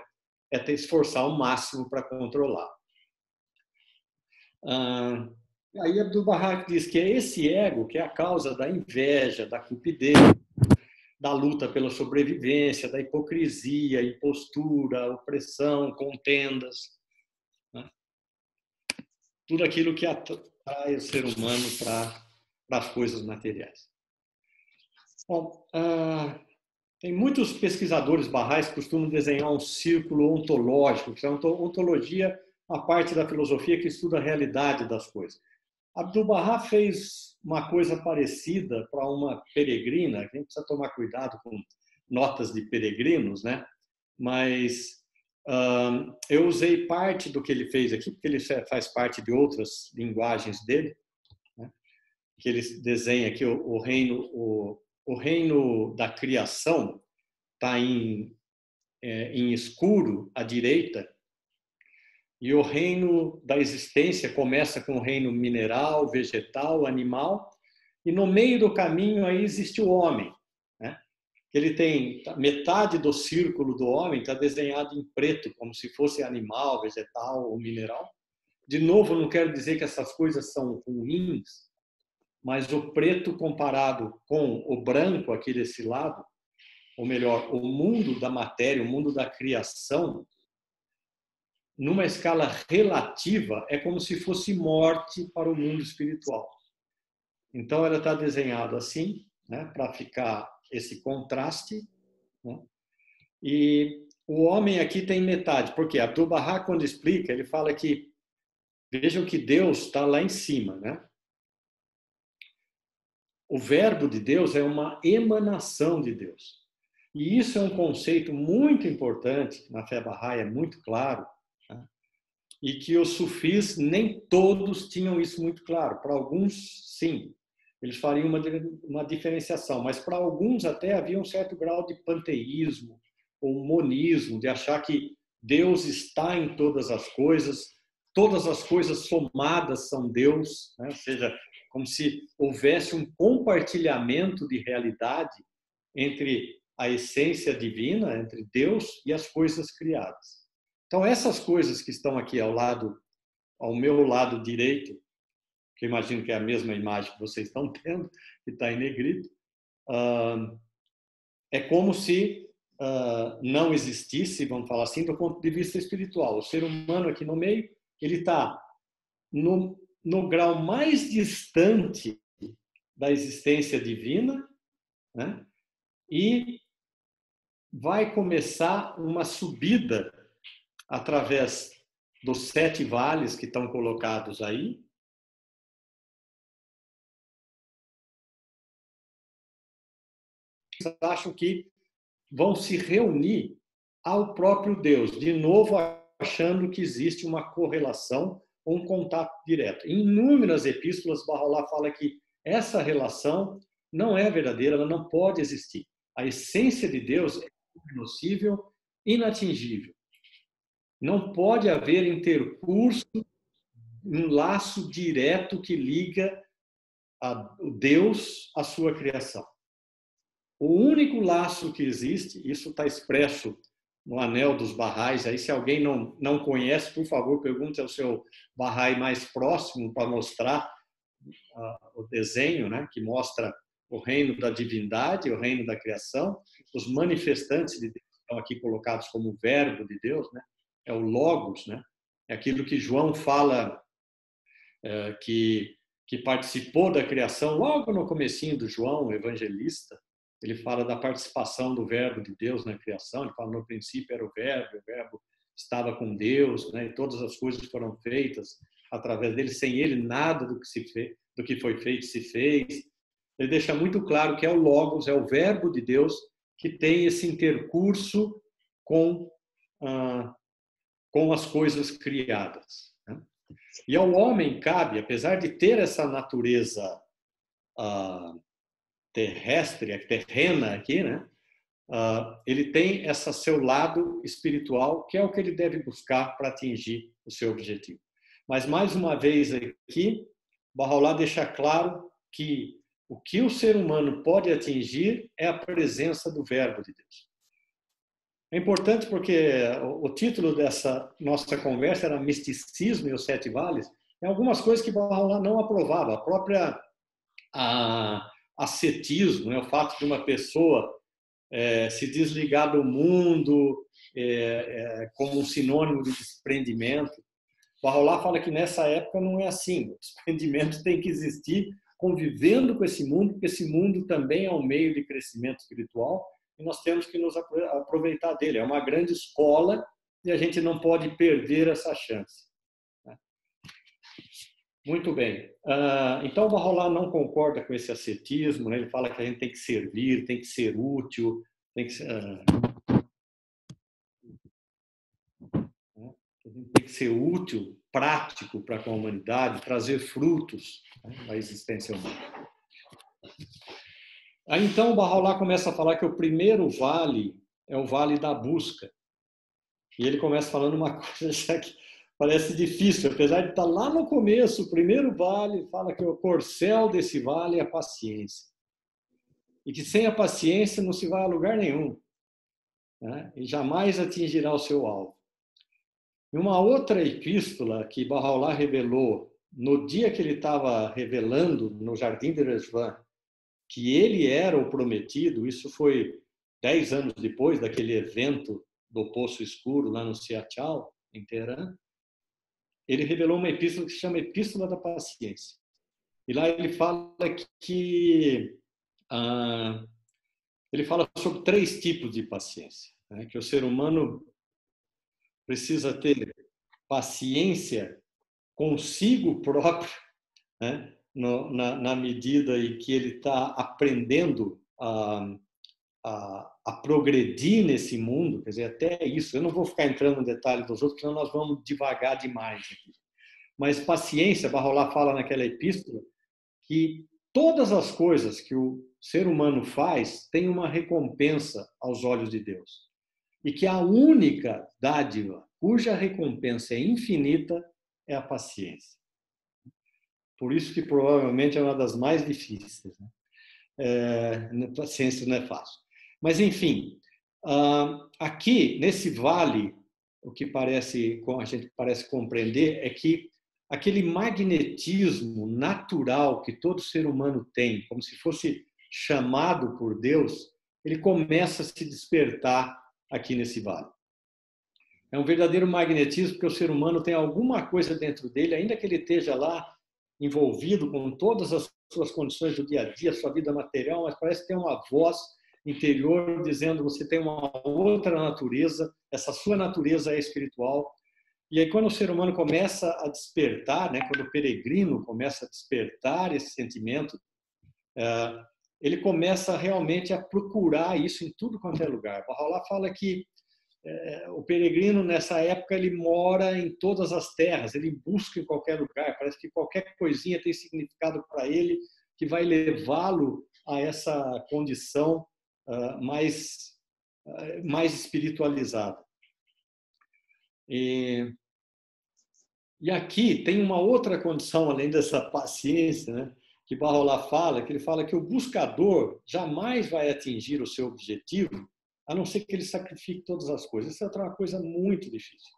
é ter esforçar o máximo para controlar. Aí Abdu'l-Bahá diz que é esse ego que é a causa da inveja, da cupidez, da luta pela sobrevivência, da hipocrisia, impostura, opressão, contendas, né? Tudo aquilo que atrai o ser humano para das coisas materiais. Bom, tem muitos pesquisadores barrais que costumam desenhar um círculo ontológico, que é a ontologia, a parte da filosofia que estuda a realidade das coisas. Abdu'l-Bahá fez uma coisa parecida para uma peregrina, que a gente precisa tomar cuidado com notas de peregrinos, né? Mas eu usei parte do que ele fez aqui, porque ele faz parte de outras linguagens dele, né? Que ele desenha aqui o reino da criação está em escuro à direita, e o reino da existência começa com o reino mineral, vegetal, animal, e no meio do caminho aí existe o homem, né? Ele tem metade do círculo do homem está desenhado em preto, como se fosse animal, vegetal ou mineral. De novo, não quero dizer que essas coisas são ruins, mas o preto comparado com o branco aqui desse lado, ou melhor, o mundo da matéria, o mundo da criação, numa escala relativa, é como se fosse morte para o mundo espiritual. Então, ela está desenhada assim, né, para ficar esse contraste, né? E o homem aqui tem metade, porque Abdu'l-Bahá, quando explica, ele fala que, vejam que Deus está lá em cima, né? O verbo de Deus é uma emanação de Deus. E isso é um conceito muito importante, na fé bahá'í é muito claro, né? E que os sufis nem todos tinham isso muito claro. Para alguns, sim, eles fariam uma diferenciação, mas para alguns até havia um certo grau de panteísmo ou monismo, de achar que Deus está em todas as coisas somadas são Deus, né? Ou seja, como se houvesse um compartilhamento de realidade entre a essência divina, entre Deus e as coisas criadas. Então, essas coisas que estão aqui ao meu lado direito, que eu imagino que é a mesma imagem que vocês estão tendo, que está em negrito, é como se não existisse, vamos falar assim, do ponto de vista espiritual. O ser humano aqui no meio, ele está no grau mais distante da existência divina, né? E vai começar uma subida através dos 7 vales que estão colocados aí. Acham que vão se reunir ao próprio Deus, de novo achando que existe uma correlação ou um contato direto. Em inúmeras epístolas, Baha'u'lláh fala que essa relação não é verdadeira, ela não pode existir. A essência de Deus é inocível, inatingível. Não pode haver intercurso, um laço direto que liga o Deus à sua criação. O único laço que existe, isso está expresso no Anel dos Baha'is, aí se alguém não conhece, por favor, pergunte ao seu Baha'i mais próximo para mostrar o desenho, né, que mostra o reino da divindade, o reino da criação, os manifestantes de Deus estão aqui colocados como o verbo de Deus, né? É o Logos, né? É aquilo que João fala que participou da criação logo no comecinho do João, o evangelista. Ele fala da participação do verbo de Deus na criação, ele fala no princípio era o verbo estava com Deus, né? E todas as coisas foram feitas através dele, sem ele nada do que foi feito se fez. Ele deixa muito claro que é o Logos, é o verbo de Deus que tem esse intercurso com as coisas criadas, né? E ao homem cabe, apesar de ter essa natureza terrestre, terrena aqui, né? Ele tem esse seu lado espiritual, que é o que ele deve buscar para atingir o seu objetivo. Mas, mais uma vez aqui, Baha'u'lláh deixa claro que o que o ser humano pode atingir é a presença do verbo de Deus. É importante porque o título dessa nossa conversa era Misticismo e os 7 Vales. Tem algumas coisas que Baha'u'lláh não aprovava. A própria ascetismo, né? O fato de uma pessoa se desligar do mundo como um sinônimo de desprendimento. Baha'u'lláh fala que nessa época não é assim. O desprendimento tem que existir convivendo com esse mundo, porque esse mundo também é um meio de crescimento espiritual e nós temos que nos aproveitar dele. É uma grande escola e a gente não pode perder essa chance. Muito bem. Então, o Baha'u'lláh não concorda com esse ascetismo, né? Ele fala que a gente tem que servir, tem que ser útil, tem que ser, a gente tem que ser útil, prático para com a humanidade, trazer frutos, né, à existência humana. Aí, então, o Baha'u'lláh começa a falar que o primeiro vale é o vale da busca. E ele começa falando uma coisa já que parece difícil, apesar de estar lá no começo, o primeiro vale, fala que o corcel desse vale é a paciência. E que sem a paciência não se vai a lugar nenhum, né? E jamais atingirá o seu alvo. E uma outra epístola que Baha'u'lláh revelou no dia que ele estava revelando no Jardim de Rezvan que ele era o prometido, isso foi 10 anos depois daquele evento do Poço Escuro lá no Siachal, em Teherã, ele revelou uma epístola que se chama Epístola da Paciência. E lá ele fala que ele fala sobre 3 tipos de paciência, né? Que o ser humano precisa ter paciência consigo próprio, né? Na medida em que ele está aprendendo a progredir nesse mundo, quer dizer, até isso, eu não vou ficar entrando no detalhe dos outros, senão nós vamos devagar demais aqui. Mas paciência, Baha'u'lláh fala naquela epístola que todas as coisas que o ser humano faz têm uma recompensa aos olhos de Deus. E que a única dádiva cuja recompensa é infinita é a paciência. Por isso que provavelmente é uma das mais difíceis, né? Paciência não é fácil. Mas, enfim, aqui, nesse vale, o que a gente parece compreender é que aquele magnetismo natural que todo ser humano tem, como se fosse chamado por Deus, ele começa a se despertar aqui nesse vale. É um verdadeiro magnetismo, porque o ser humano tem alguma coisa dentro dele, ainda que ele esteja lá envolvido com todas as suas condições do dia a dia, sua vida material, mas parece que tem uma voz interior dizendo: você tem uma outra natureza, essa sua natureza é espiritual. E aí, quando o ser humano começa a despertar, né, quando o peregrino começa a despertar esse sentimento, ele começa realmente a procurar isso em tudo quanto é lugar. Baha'u'lláh fala que o peregrino, nessa época, ele mora em todas as terras, ele busca em qualquer lugar, parece que qualquer coisinha tem significado para ele, que vai levá-lo a essa condição mais espiritualizada. E aqui tem uma outra condição, além dessa paciência, né, que Baha'u'lláh fala, que ele fala que o buscador jamais vai atingir o seu objetivo a não ser que ele sacrifique todas as coisas. Isso é outra coisa muito difícil.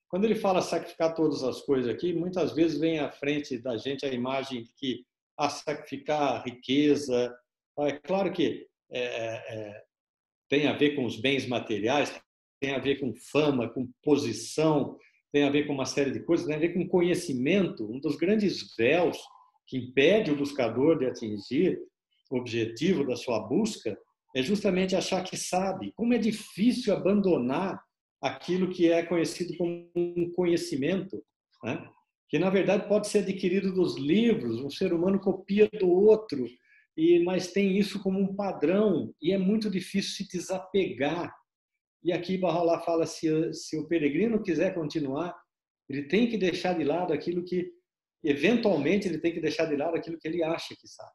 Quando ele fala sacrificar todas as coisas aqui, muitas vezes vem à frente da gente a imagem de que sacrificar riqueza. É claro que tem a ver com os bens materiais, tem a ver com fama, com posição, tem a ver com uma série de coisas, tem a ver com conhecimento. Um dos grandes véus que impede o buscador de atingir o objetivo da sua busca é justamente achar que sabe. Como é difícil abandonar aquilo que é conhecido como um conhecimento, né? Que, na verdade, pode ser adquirido dos livros, um ser humano copia do outro, mas tem isso como um padrão, e é muito difícil se desapegar. E aqui Baha'u'lláh fala, se o peregrino quiser continuar, ele tem que deixar de lado aquilo que, eventualmente, ele tem que deixar de lado aquilo que ele acha que sabe,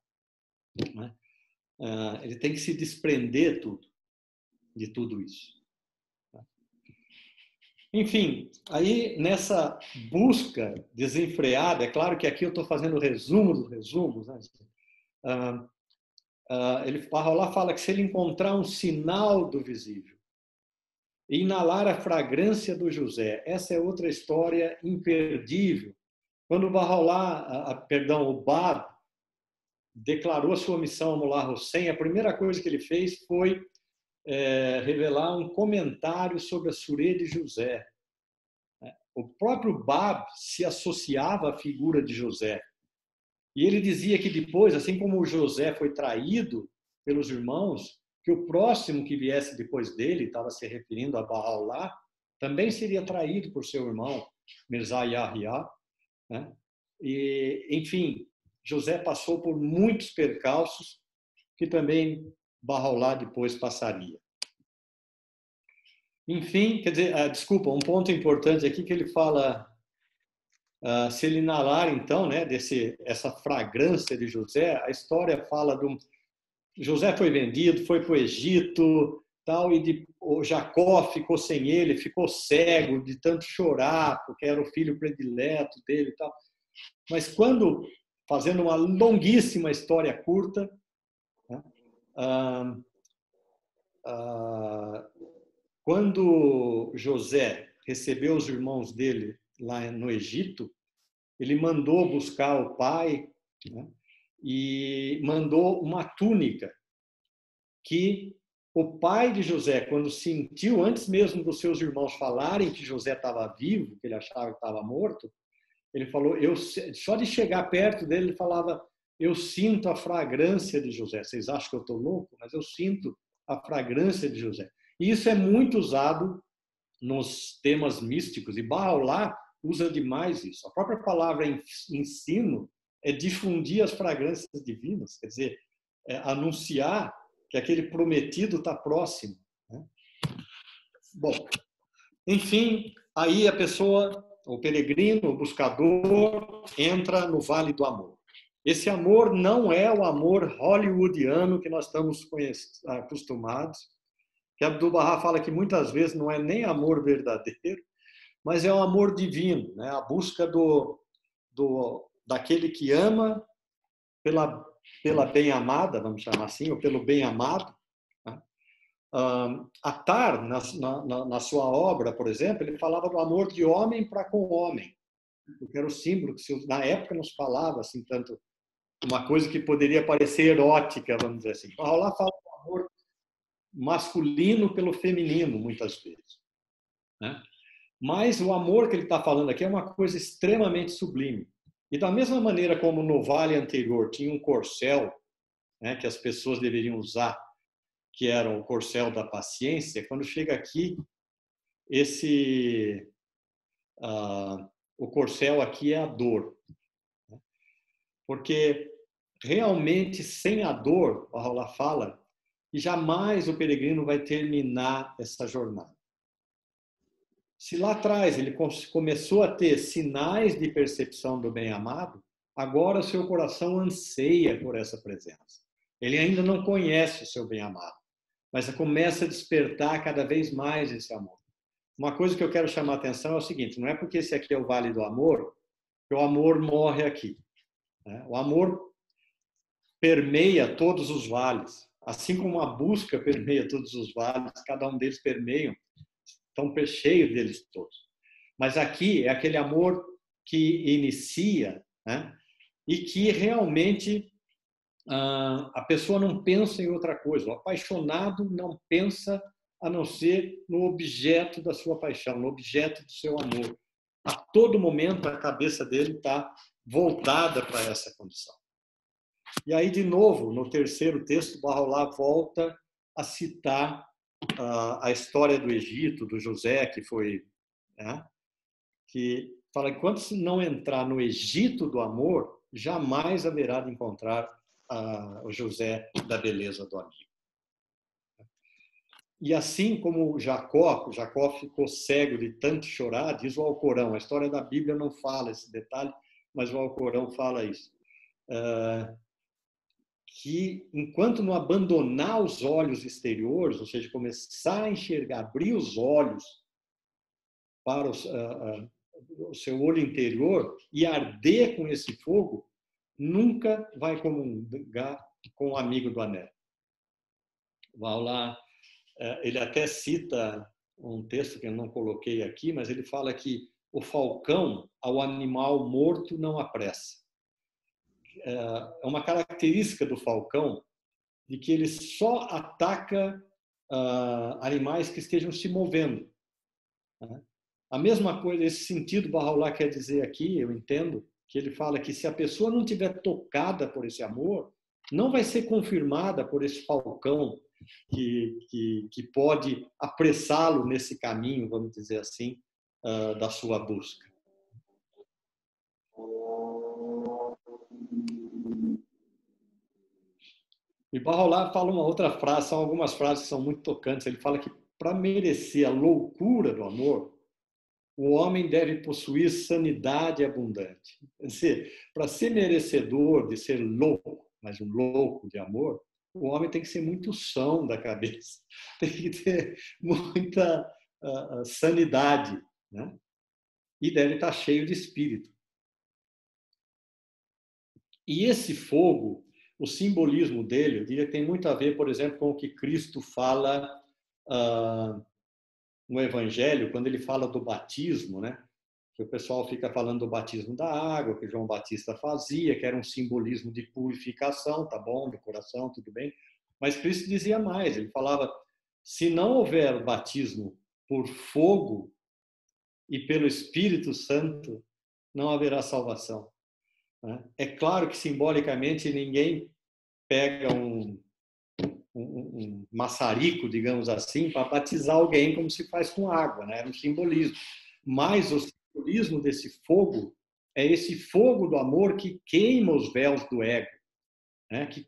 né? Ele tem que se desprender de tudo isso. Enfim, aí nessa busca desenfreada, é claro que aqui eu estou fazendo o resumo dos resumos, né? Baha'u'lláh fala que se ele encontrar um sinal do visível e inalar a fragrância do José, essa é outra história imperdível. Quando o Bab declarou a sua missão ao Mullah Hussein, a primeira coisa que ele fez foi revelar um comentário sobre a Surê de José. O próprio Bab se associava à figura de José. E ele dizia que depois, assim como José foi traído pelos irmãos, que o próximo que viesse depois dele, estava se referindo a Baal-lá, também seria traído por seu irmão, Mirza-Yahya, né? E, enfim, José passou por muitos percalços que também Baal-lá depois passaria. Enfim, quer dizer, desculpa, um ponto importante aqui que ele fala, se ele inalar então, né, essa fragrância de José, a história fala José foi vendido, foi para o Egito, tal, e o Jacó ficou sem ele, ficou cego de tanto chorar, porque era o filho predileto dele, tal. Mas fazendo uma longuíssima história curta, né, quando José recebeu os irmãos dele lá no Egito, ele mandou buscar o pai, né, e mandou uma túnica que o pai de José, quando sentiu, antes mesmo dos seus irmãos falarem que José estava vivo, que ele achava que estava morto, ele falou, só de chegar perto dele, ele falava, eu sinto a fragrância de José. Vocês acham que eu estou louco? Mas eu sinto a fragrância de José. E isso é muito usado nos temas místicos, e Bahá'u'lláh usa demais isso. A própria palavra ensino é difundir as fragrâncias divinas, quer dizer, anunciar que aquele prometido está próximo, né? Bom, enfim, aí a pessoa, o peregrino, o buscador, entra no Vale do Amor. Esse amor não é o amor hollywoodiano que nós estamos acostumados, que Abdu'l-Bahá fala que muitas vezes não é nem amor verdadeiro, mas é um amor divino, né? A busca daquele que ama pela bem-amada, vamos chamar assim, ou pelo bem-amado. Né? Attar, na sua obra, por exemplo, ele falava do amor de homem para com homem, porque era o símbolo que na época nos falava assim, tanto uma coisa que poderia parecer erótica, vamos dizer assim. Bahá'u'lláh fala do amor masculino pelo feminino, muitas vezes, né? Mas o amor que ele está falando aqui é uma coisa extremamente sublime. E da mesma maneira como no vale anterior tinha um corcel, né, que as pessoas deveriam usar, que era o corcel da paciência, quando chega aqui, o corcel aqui é a dor. Porque realmente, sem a dor, a Bahá'u'lláh fala, que jamais o peregrino vai terminar essa jornada. Se lá atrás ele começou a ter sinais de percepção do bem-amado, agora o seu coração anseia por essa presença. Ele ainda não conhece o seu bem-amado, mas começa a despertar cada vez mais esse amor. Uma coisa que eu quero chamar a atenção é o seguinte, não é porque esse aqui é o Vale do Amor, que o amor morre aqui. O amor permeia todos os vales, assim como a busca permeia todos os vales, cada um deles permeia, estão cheios deles todos. Mas aqui é aquele amor que inicia, né? E que realmente a pessoa não pensa em outra coisa. O apaixonado não pensa a não ser no objeto da sua paixão, no objeto do seu amor. A todo momento a cabeça dele está voltada para essa condição. E aí, de novo, no terceiro texto, Bahá'u'lláh volta a citar a história do Egito, do José, que foi, né, que fala que quando não entrar no Egito do amor, jamais haverá de encontrar o José da beleza do amigo. E assim como Jacó ficou cego de tanto chorar, diz o Alcorão, a história da Bíblia não fala esse detalhe, mas o Alcorão fala isso. Que enquanto não abandonar os olhos exteriores, ou seja, começar a enxergar, abrir os olhos para o seu olho interior e arder com esse fogo, nunca vai comungar com o amigo do anel. Bahá'u'lláh, ele até cita um texto que eu não coloquei aqui, mas ele fala que o falcão ao animal morto não apressa. É uma característica do falcão de que ele só ataca animais que estejam se movendo. A mesma coisa, esse sentido Bahá'u'lláh quer dizer aqui, eu entendo, que ele fala que se a pessoa não tiver tocada por esse amor, não vai ser confirmada por esse falcão que pode apressá-lo nesse caminho, vamos dizer assim, da sua busca. E Barrolá fala uma outra frase, são algumas frases que são muito tocantes. Ele fala que para merecer a loucura do amor, o homem deve possuir sanidade abundante. Quer dizer, para ser merecedor de ser louco, mas um louco de amor, o homem tem que ser muito são da cabeça, tem que ter muita sanidade, né? E deve estar cheio de espírito. E esse fogo, o simbolismo dele, eu diria que tem muito a ver, por exemplo, com o que Cristo fala no Evangelho, quando ele fala do batismo, né? Que o pessoal fica falando do batismo da água, que João Batista fazia, que era um simbolismo de purificação, tá bom, do coração, tudo bem. Mas Cristo dizia mais, ele falava, se não houver batismo por fogo e pelo Espírito Santo, não haverá salvação. É claro que simbolicamente ninguém pega um maçarico, digamos assim, para batizar alguém como se faz com água, né? Era um simbolismo. Mas o simbolismo desse fogo é esse fogo do amor que queima os véus do ego, né? Que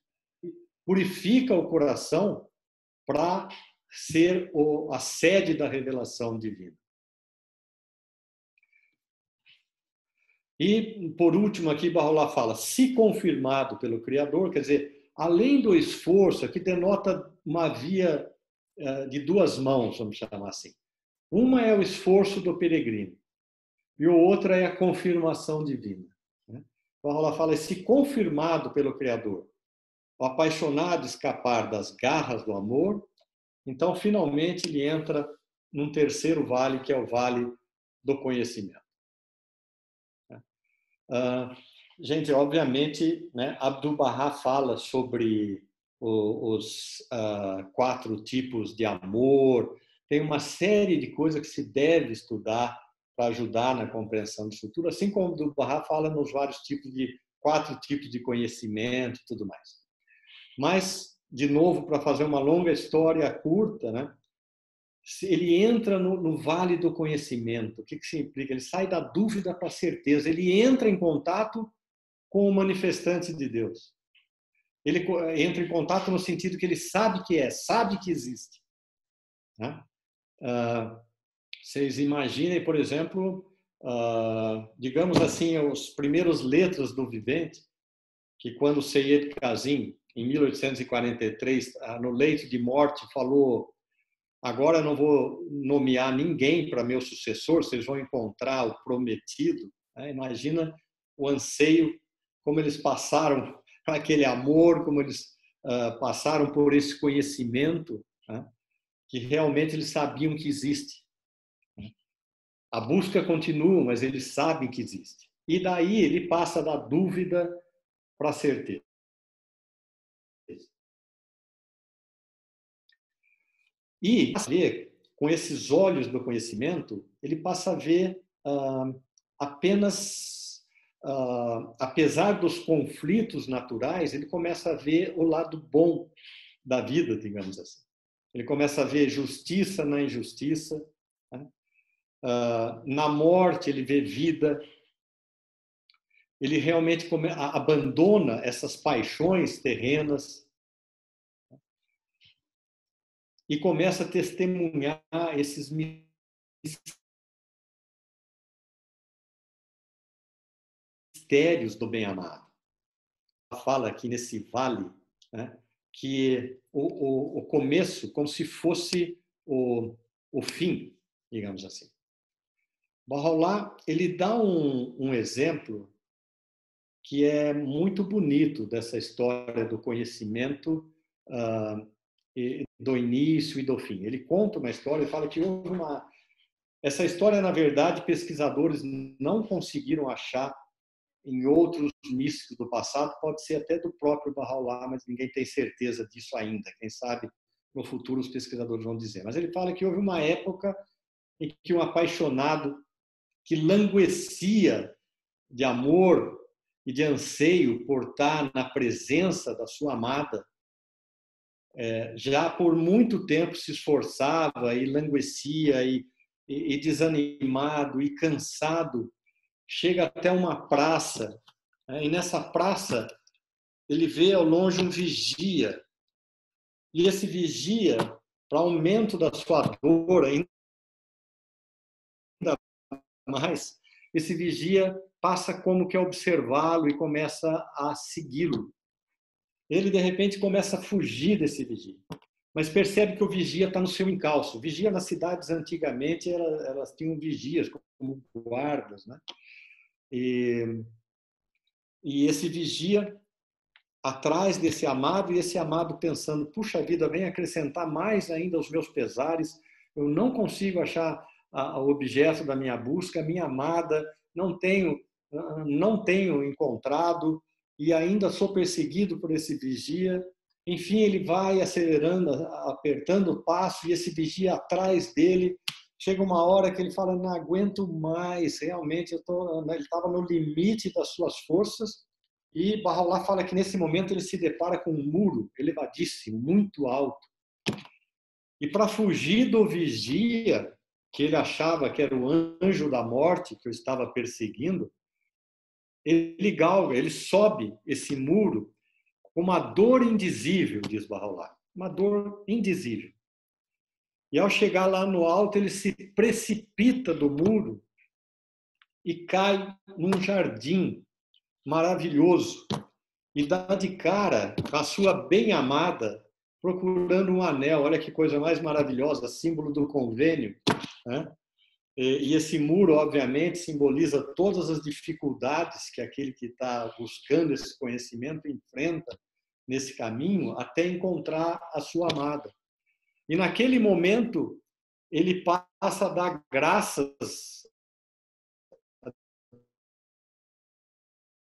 purifica o coração para ser a sede da revelação divina. E, por último, aqui Barrolá fala, se confirmado pelo Criador, quer dizer, além do esforço, aqui denota uma via de duas mãos, vamos chamar assim. Uma é o esforço do peregrino e o outra é a confirmação divina. Barrolá fala, se confirmado pelo Criador, o apaixonado escapar das garras do amor, então, finalmente, ele entra num terceiro vale, que é o vale do conhecimento. Gente, obviamente, né, Abdu'l-Bahá fala sobre os 4 tipos de amor. Tem uma série de coisas que se deve estudar para ajudar na compreensão do futuro, assim como Abdu'l-Bahá fala nos vários tipos de 4 tipos de conhecimento e tudo mais. Mas, de novo, para fazer uma longa história curta, né, ele entra no vale do conhecimento. O que isso implica? Ele sai da dúvida para a certeza. Ele entra em contato com o manifestante de Deus. Ele entra em contato no sentido que ele sabe que sabe que existe. Né? Vocês imaginem, por exemplo, digamos assim, os primeiros letras do vivente, que quando Seyed Kazim, em 1843, no leito de morte, falou: agora não vou nomear ninguém para meu sucessor, vocês vão encontrar o prometido. Imagina o anseio, como eles passaram aquele amor, como eles passaram por esse conhecimento, que realmente eles sabiam que existe. A busca continua, mas eles sabem que existe. E daí ele passa da dúvida para a certeza. E com esses olhos do conhecimento, ele passa a ver apenas, apesar dos conflitos naturais, ele começa a ver o lado bom da vida, digamos assim. Ele começa a ver justiça na injustiça, né? Na morte ele vê vida. Ele realmente abandona essas paixões terrenas e começa a testemunhar esses mistérios do bem-amado. Ela fala aqui nesse vale, né, que o começo, como se fosse o fim, digamos assim. Barrolá, ele dá um exemplo que é muito bonito dessa história do conhecimento do início e do fim. Ele conta uma história e fala que houve essa história, na verdade, pesquisadores não conseguiram achar em outros místicos do passado, pode ser até do próprio Baha'u'lláh, mas ninguém tem certeza disso ainda. Quem sabe no futuro os pesquisadores vão dizer. Mas ele fala que houve uma época em que um apaixonado que languecia de amor e de anseio por estar na presença da sua amada, já por muito tempo se esforçava e languecia e desanimado e cansado, chega até uma praça, e nessa praça ele vê ao longe um vigia, e esse vigia, para aumento da sua dor ainda mais, esse vigia passa como que a observá-lo e começa a segui-lo. Ele, de repente, começa a fugir desse vigia, mas percebe que o vigia está no seu encalço. Vigia nas cidades, antigamente, elas tinham vigias como guardas, né? E esse vigia atrás desse amado, e esse amado pensando, puxa vida, vem acrescentar mais ainda aos meus pesares, eu não consigo achar o objeto da minha busca, minha amada, não tenho encontrado, e ainda sou perseguido por esse vigia. Enfim, ele vai acelerando, apertando o passo, e esse vigia atrás dele. Chega uma hora que ele fala, não aguento mais, realmente, ele estava no limite das suas forças. E Bahá'u'lláh fala que nesse momento ele se depara com um muro elevadíssimo, muito alto. E para fugir do vigia, que ele achava que era o anjo da morte que o estava perseguindo, ele galga, ele sobe esse muro com uma dor indizível, diz Bahá'u'lláh, uma dor indizível. E ao chegar lá no alto, ele se precipita do muro e cai num jardim maravilhoso e dá de cara com a sua bem-amada procurando um anel. Olha que coisa mais maravilhosa, símbolo do convênio, né? E esse muro, obviamente, simboliza todas as dificuldades que aquele que está buscando esse conhecimento enfrenta nesse caminho até encontrar a sua amada. E naquele momento, ele passa a dar graças a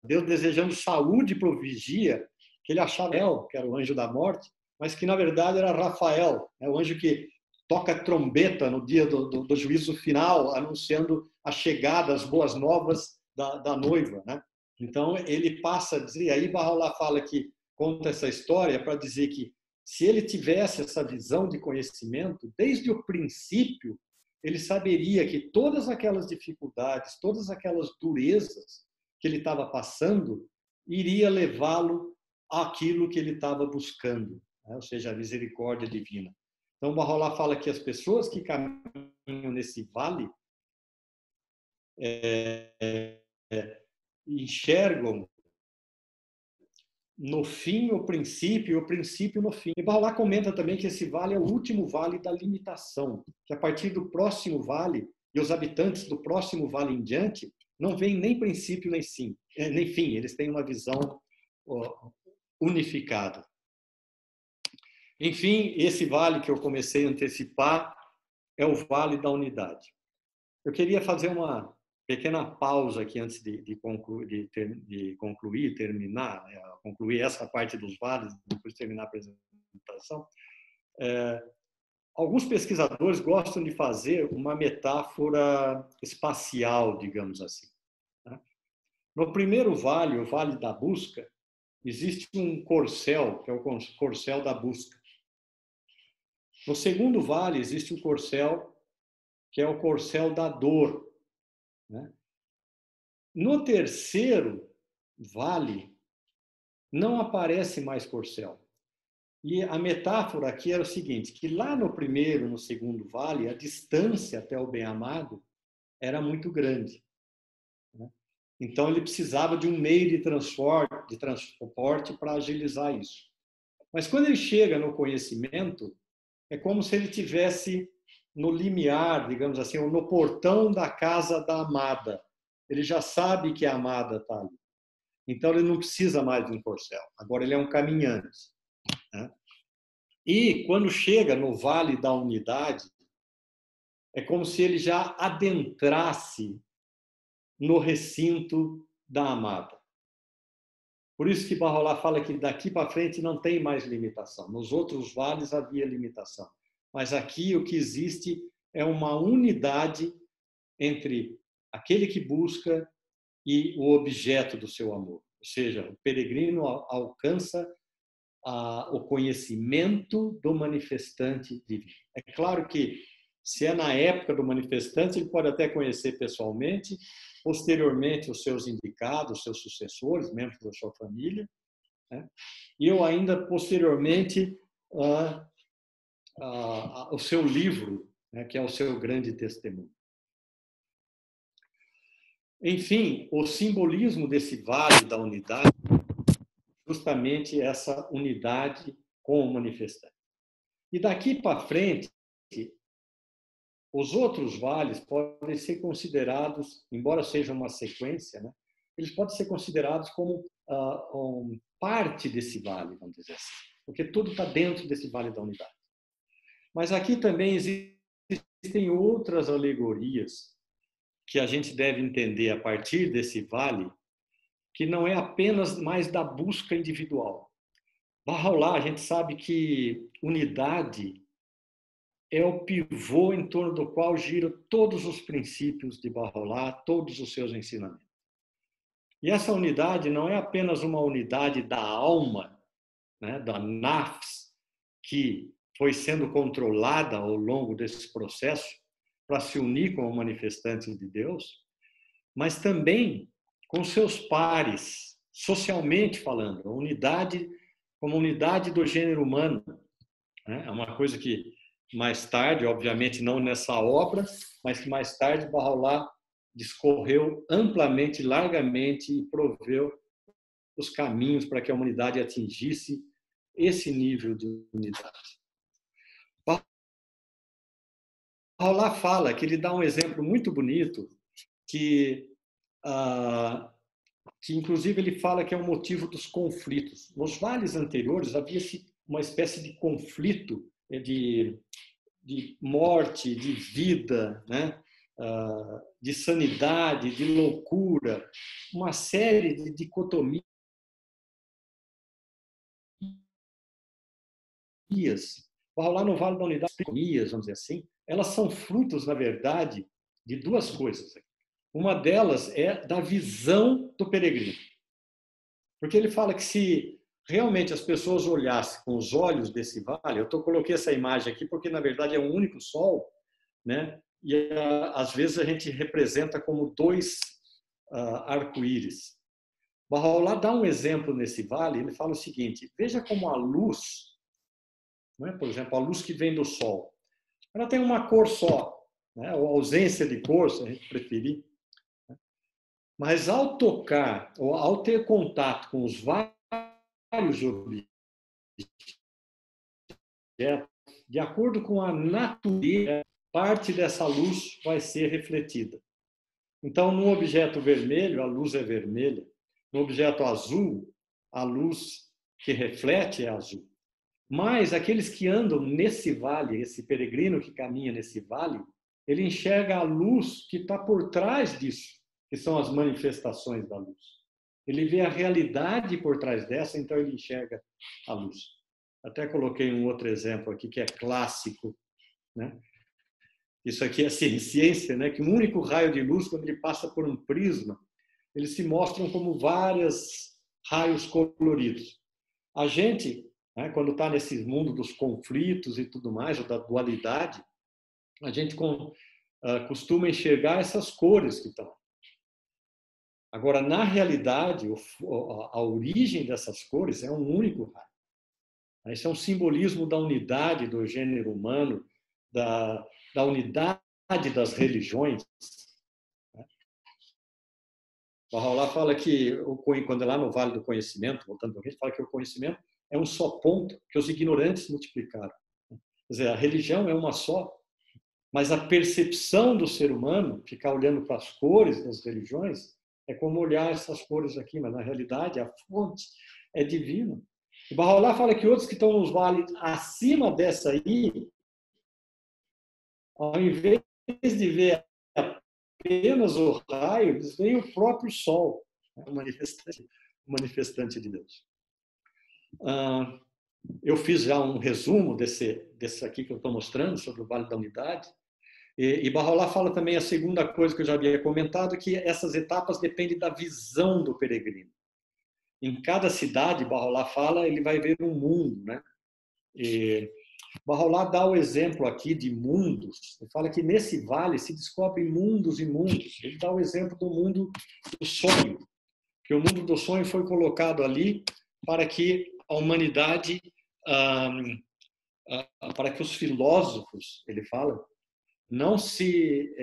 Deus, desejando saúde para o vigia, que ele achava que era o anjo da morte, mas que, na verdade, era Rafael, o anjo que toca trombeta no dia do juízo final, anunciando a chegada, as boas novas da noiva, né? Então, ele passa a dizer, e aí Bahá'u'lláh fala que, conta essa história para dizer que, se ele tivesse essa visão de conhecimento, desde o princípio, ele saberia que todas aquelas dificuldades, todas aquelas durezas que ele estava passando, iria levá-lo àquilo que ele estava buscando, né? Ou seja, a misericórdia divina. Então, Bahá'u'lláh fala que as pessoas que caminham nesse vale enxergam no fim o princípio no fim. E Bahá'u'lláh comenta também que esse vale é o último vale da limitação, que a partir do próximo vale, e os habitantes do próximo vale em diante, não veem nem princípio nem fim, eles têm uma visão unificada. Enfim, esse vale que eu comecei a antecipar é o vale da unidade. Eu queria fazer uma pequena pausa aqui antes de concluir, terminar, concluir essa parte dos vales, depois terminar a apresentação. Alguns pesquisadores gostam de fazer uma metáfora espacial, digamos assim. No primeiro vale, o Vale da Busca, existe um corcel, que é o corcel da busca. No segundo vale, existe um corcel, que é o corcel da dor, né? No terceiro vale, não aparece mais corcel. E a metáfora aqui era o seguinte, que lá no primeiro, no segundo vale, a distância até o bem-amado era muito grande, né? Então, ele precisava de um meio de transporte para agilizar isso. Mas quando ele chega no conhecimento, é como se ele tivesse no limiar, digamos assim, ou no portão da casa da amada. Ele já sabe que a amada está ali. Então, ele não precisa mais de um corcel. Agora, ele é um caminhante, né? E, quando chega no Vale da Unidade, é como se ele já adentrasse no recinto da amada. Por isso que Bahá'u'lláh fala que daqui para frente não tem mais limitação. Nos outros vales havia limitação. Mas aqui o que existe é uma unidade entre aquele que busca e o objeto do seu amor. Ou seja, o peregrino alcança o conhecimento do manifestante divino. É claro que, se é na época do manifestante, ele pode até conhecer pessoalmente, posteriormente os seus indicados, os seus sucessores, membros da sua família, né? E eu ainda, posteriormente, o seu livro, né, que é o seu grande testemunho. Enfim, o simbolismo desse vale da unidade, justamente essa unidade com o manifestante. E daqui para frente, os outros vales podem ser considerados, embora seja uma sequência, né, eles podem ser considerados como parte desse vale, vamos dizer assim, porque tudo está dentro desse vale da unidade. Mas aqui também existem outras alegorias que a gente deve entender a partir desse vale, que não é apenas mais da busca individual. Bahá'u'lláh, a gente sabe que unidade é o pivô em torno do qual giram todos os princípios de Bahá'u'lláh, todos os seus ensinamentos. E essa unidade não é apenas uma unidade da alma, né, da nafs, que foi sendo controlada ao longo desse processo para se unir com o manifestante de Deus, mas também com seus pares, socialmente falando, a unidade como unidade do gênero humano. É uma coisa que mais tarde, obviamente não nessa obra, mas que mais tarde Bahá'u'lláh discorreu amplamente, largamente e proveu os caminhos para que a humanidade atingisse esse nível de unidade. Bahá'u'lláh fala que ele dá um exemplo muito bonito que inclusive ele fala que é o motivo dos conflitos. Nos vales anteriores havia uma espécie de conflito de morte, de vida, né? De sanidade, de loucura, uma série de dicotomias. Lá no Vale da Unidade, dicotomias, vamos dizer assim, elas são frutos, na verdade, de duas coisas. Uma delas é da visão do peregrino. Porque ele fala que se realmente as pessoas olhassem com os olhos desse vale, eu coloquei essa imagem aqui porque, na verdade, é um único sol, né? E às vezes a gente representa como dois arco-íris. Bahá'u'lláh dá um exemplo nesse vale, ele fala o seguinte: veja como a luz, né? Por exemplo, a luz que vem do sol, ela tem uma cor só, né? Ou ausência de cor, se a gente preferir. Mas ao tocar, ou ao ter contato com os vários objetos, de acordo com a natureza, parte dessa luz vai ser refletida. Então, no objeto vermelho, a luz é vermelha. No objeto azul, a luz que reflete é azul. Mas aqueles que andam nesse vale, esse peregrino que caminha nesse vale, ele enxerga a luz que está por trás disso, que são as manifestações da luz. Ele vê a realidade por trás dessa, então ele enxerga a luz. Até coloquei um outro exemplo aqui que é clássico, né? Isso aqui é ciência, né? Que um único raio de luz, quando ele passa por um prisma, eles se mostram como vários raios coloridos. A gente, né, quando está nesse mundo dos conflitos e tudo mais, ou da dualidade, a gente costuma enxergar essas cores que estão. Agora, na realidade, a origem dessas cores é um único raio. Esse é um simbolismo da unidade do gênero humano, da unidade das religiões. Bahá'u'lláh fala que, quando é lá no Vale do Conhecimento, voltando para a gente, fala que o conhecimento é um só ponto que os ignorantes multiplicaram. Quer dizer, a religião é uma só, mas a percepção do ser humano, ficar olhando para as cores das religiões, é como olhar essas cores aqui, mas na realidade a fonte é divina. O Bahá'u'lláh fala que outros que estão nos vales acima dessa aí, ao invés de ver apenas o raio, eles veem o próprio sol, o manifestante de Deus. Eu fiz já um resumo desse aqui que eu estou mostrando sobre o Vale da Unidade. E Barrolá fala também a segunda coisa que eu já havia comentado, que essas etapas dependem da visão do peregrino. Em cada cidade, Barrolá fala, ele vai ver um mundo, né? E Barrolá dá o exemplo aqui de mundos. Ele fala que nesse vale se descobrem mundos e mundos. Ele dá o exemplo do mundo do sonho, que o mundo do sonho foi colocado ali para que a humanidade, para que os filósofos, ele fala, não se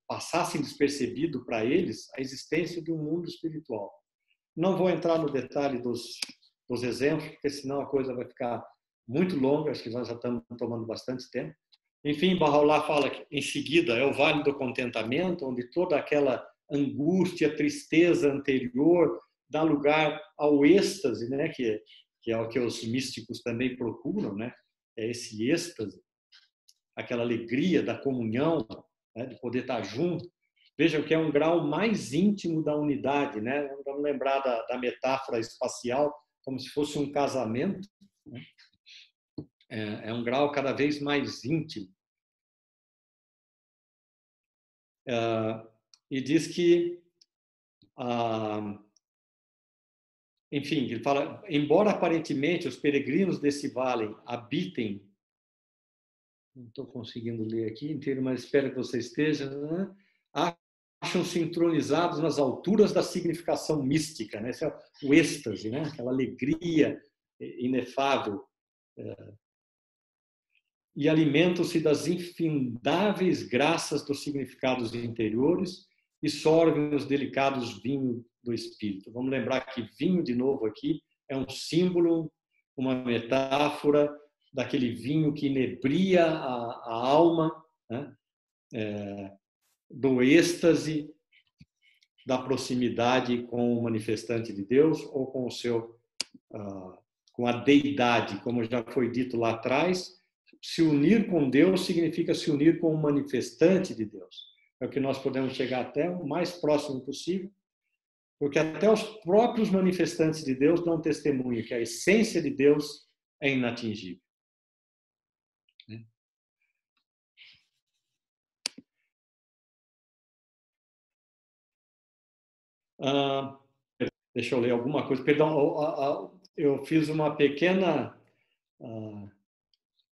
passassem despercebido para eles a existência de um mundo espiritual. Não vou entrar no detalhe dos exemplos, porque senão a coisa vai ficar muito longa, acho que nós já estamos tomando bastante tempo. Enfim, Barrolá fala que, em seguida, é o Vale do Contentamento, onde toda aquela angústia, tristeza anterior dá lugar ao êxtase, né? que é o que os místicos também procuram, né? É esse êxtase, aquela alegria da comunhão, né? De poder estar junto. Vejam que é um grau mais íntimo da unidade, né? Vamos lembrar da metáfora espacial, como se fosse um casamento, né? É um grau cada vez mais íntimo. E diz que, enfim, ele fala, embora aparentemente os peregrinos desse vale habitem, não estou conseguindo ler aqui inteiro, mas espero que você esteja, né? Acham-se entronizados nas alturas da significação mística, né? Esse é o êxtase, né? Aquela alegria inefável. E alimentam-se das infindáveis graças dos significados interiores e sorvem os delicados vinhos do Espírito. Vamos lembrar que vinho, de novo aqui, é um símbolo, uma metáfora daquele vinho que inebria a alma, né? Do êxtase da proximidade com o manifestante de Deus ou com o seu, com a deidade, como já foi dito lá atrás. Se unir com Deus significa se unir com o manifestante de Deus. É o que nós podemos chegar até o mais próximo possível, porque até os próprios manifestantes de Deus dão testemunho que a essência de Deus é inatingível. Deixa eu ler alguma coisa. Perdão, eu fiz uma pequena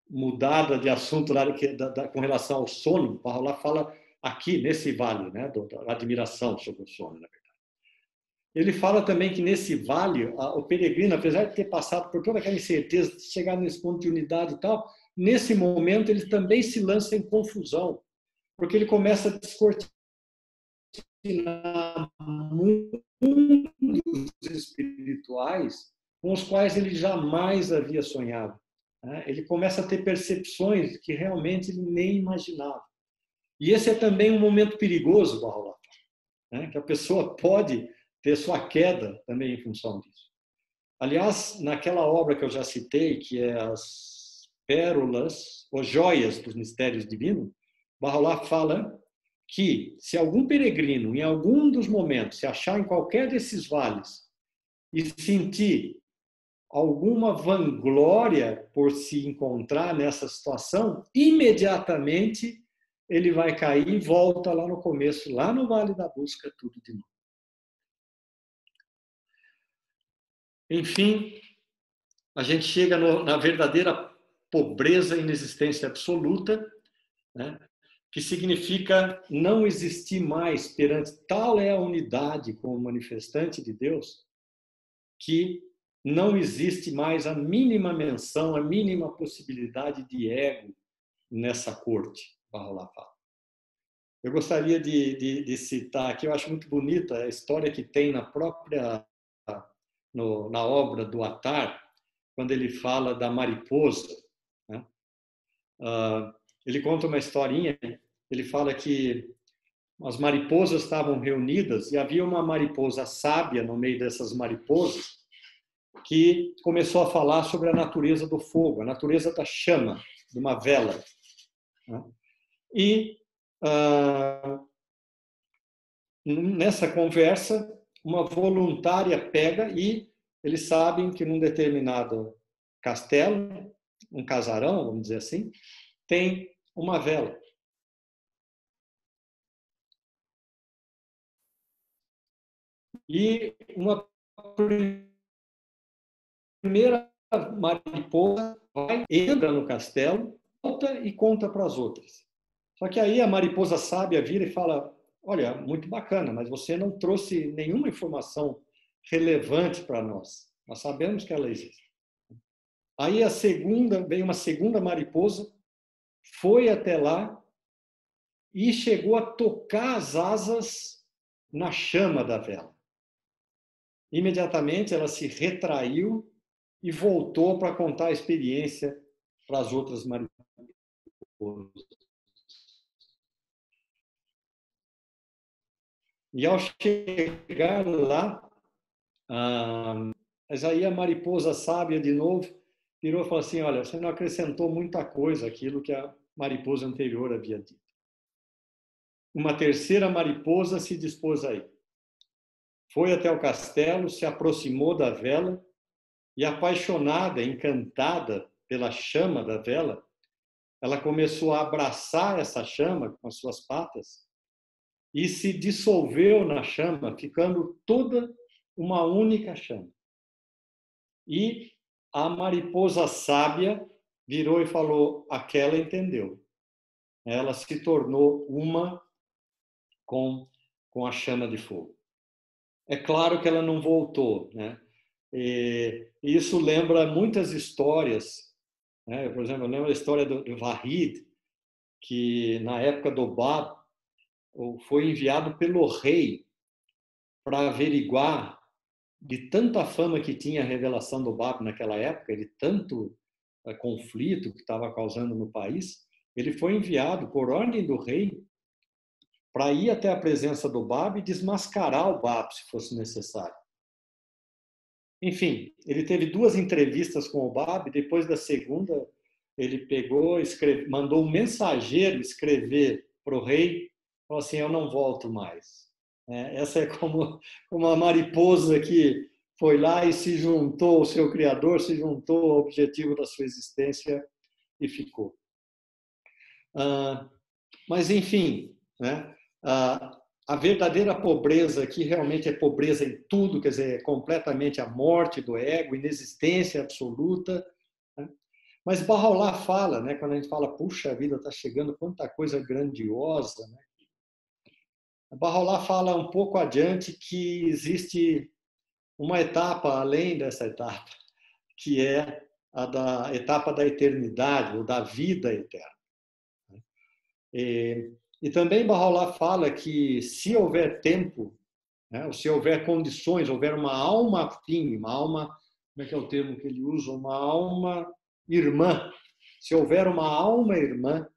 mudada de assunto lá com relação ao sono. Barrolá fala aqui, nesse vale, né, da admiração sobre o sono, na verdade. Ele fala também que nesse vale, o peregrino, apesar de ter passado por toda aquela incerteza, de chegar nesse ponto de unidade e tal, nesse momento ele também se lança em confusão, porque ele começa a descortinar mundos espirituais com os quais ele jamais havia sonhado. Ele começa a ter percepções que realmente ele nem imaginava. E esse é também um momento perigoso, Barrolá, que a pessoa pode ter sua queda também em função disso. Aliás, naquela obra que eu já citei, que é as Pérolas, ou Joias dos Mistérios Divinos, Barrolá fala que se algum peregrino, em algum dos momentos, se achar em qualquer desses vales e sentir alguma vanglória por se encontrar nessa situação, imediatamente ele vai cair e volta lá no começo, lá no Vale da Busca, tudo de novo. Enfim, a gente chega na verdadeira pobreza e inexistência absoluta, né? Que significa não existir mais perante, tal é a unidade com o manifestante de Deus, que não existe mais a mínima menção, a mínima possibilidade de ego nessa corte, Barrolá fala. Eu gostaria de citar aqui, eu acho muito bonita a história que tem na própria, na obra do Attar, quando ele fala da mariposa, né? Ele conta uma historinha, ele fala que as mariposas estavam reunidas e havia uma mariposa sábia no meio dessas mariposas que começou a falar sobre a natureza do fogo, a natureza da chama, de uma vela. E nessa conversa, uma voluntária pega e eles sabem que num determinado castelo, um casarão, vamos dizer assim, tem uma vela. E uma primeira mariposa vai, entra no castelo, volta e conta para as outras. Só que aí a mariposa sábia vira e fala: olha, muito bacana, mas você não trouxe nenhuma informação relevante para nós. Nós sabemos que ela existe. Aí veio uma segunda mariposa, foi até lá e chegou a tocar as asas na chama da vela. Imediatamente ela se retraiu e voltou para contar a experiência para as outras mariposas. E ao chegar lá, mas aí a mariposa sábia de novo virou e falou assim: olha, você não acrescentou muita coisa àquilo que a mariposa anterior havia dito. Uma terceira mariposa se dispôs a ir. Foi até o castelo, se aproximou da vela e, apaixonada, encantada pela chama da vela, ela começou a abraçar essa chama com as suas patas e se dissolveu na chama, ficando toda uma única chama. E a mariposa sábia virou e falou: aquela entendeu. Ela se tornou uma com a chama de fogo. É claro que ela não voltou, né? E isso lembra muitas histórias, né? Por exemplo, eu lembro a história do Vahid, que na época do Bab foi enviado pelo rei para averiguar de tanta fama que tinha a revelação do Bab naquela época, de tanto conflito que estava causando no país, ele foi enviado por ordem do rei para ir até a presença do Bab e desmascarar o Bab, se fosse necessário. Enfim, ele teve 2 entrevistas com o Bab, depois da segunda, ele pegou, mandou um mensageiro escrever para o rei, falou assim: eu não volto mais. Essa é como a mariposa que foi lá e se juntou ao seu Criador, se juntou ao objetivo da sua existência e ficou. Mas, enfim, né? A verdadeira pobreza aqui realmente é pobreza em tudo, quer dizer, é completamente a morte do ego, inexistência absoluta. Né? Mas Bahá'u'lláh fala, né, quando a gente fala, puxa vida, está chegando quanta coisa grandiosa, né? Bahá'u'lláh fala um pouco adiante que existe uma etapa além dessa etapa, que é a da etapa da eternidade, ou da vida eterna. E também Bahá'u'lláh fala que se houver tempo, né, ou se houver condições, houver uma alma afim, uma alma, como é que é o termo que ele usa? Uma alma irmã. Se houver uma alma irmã,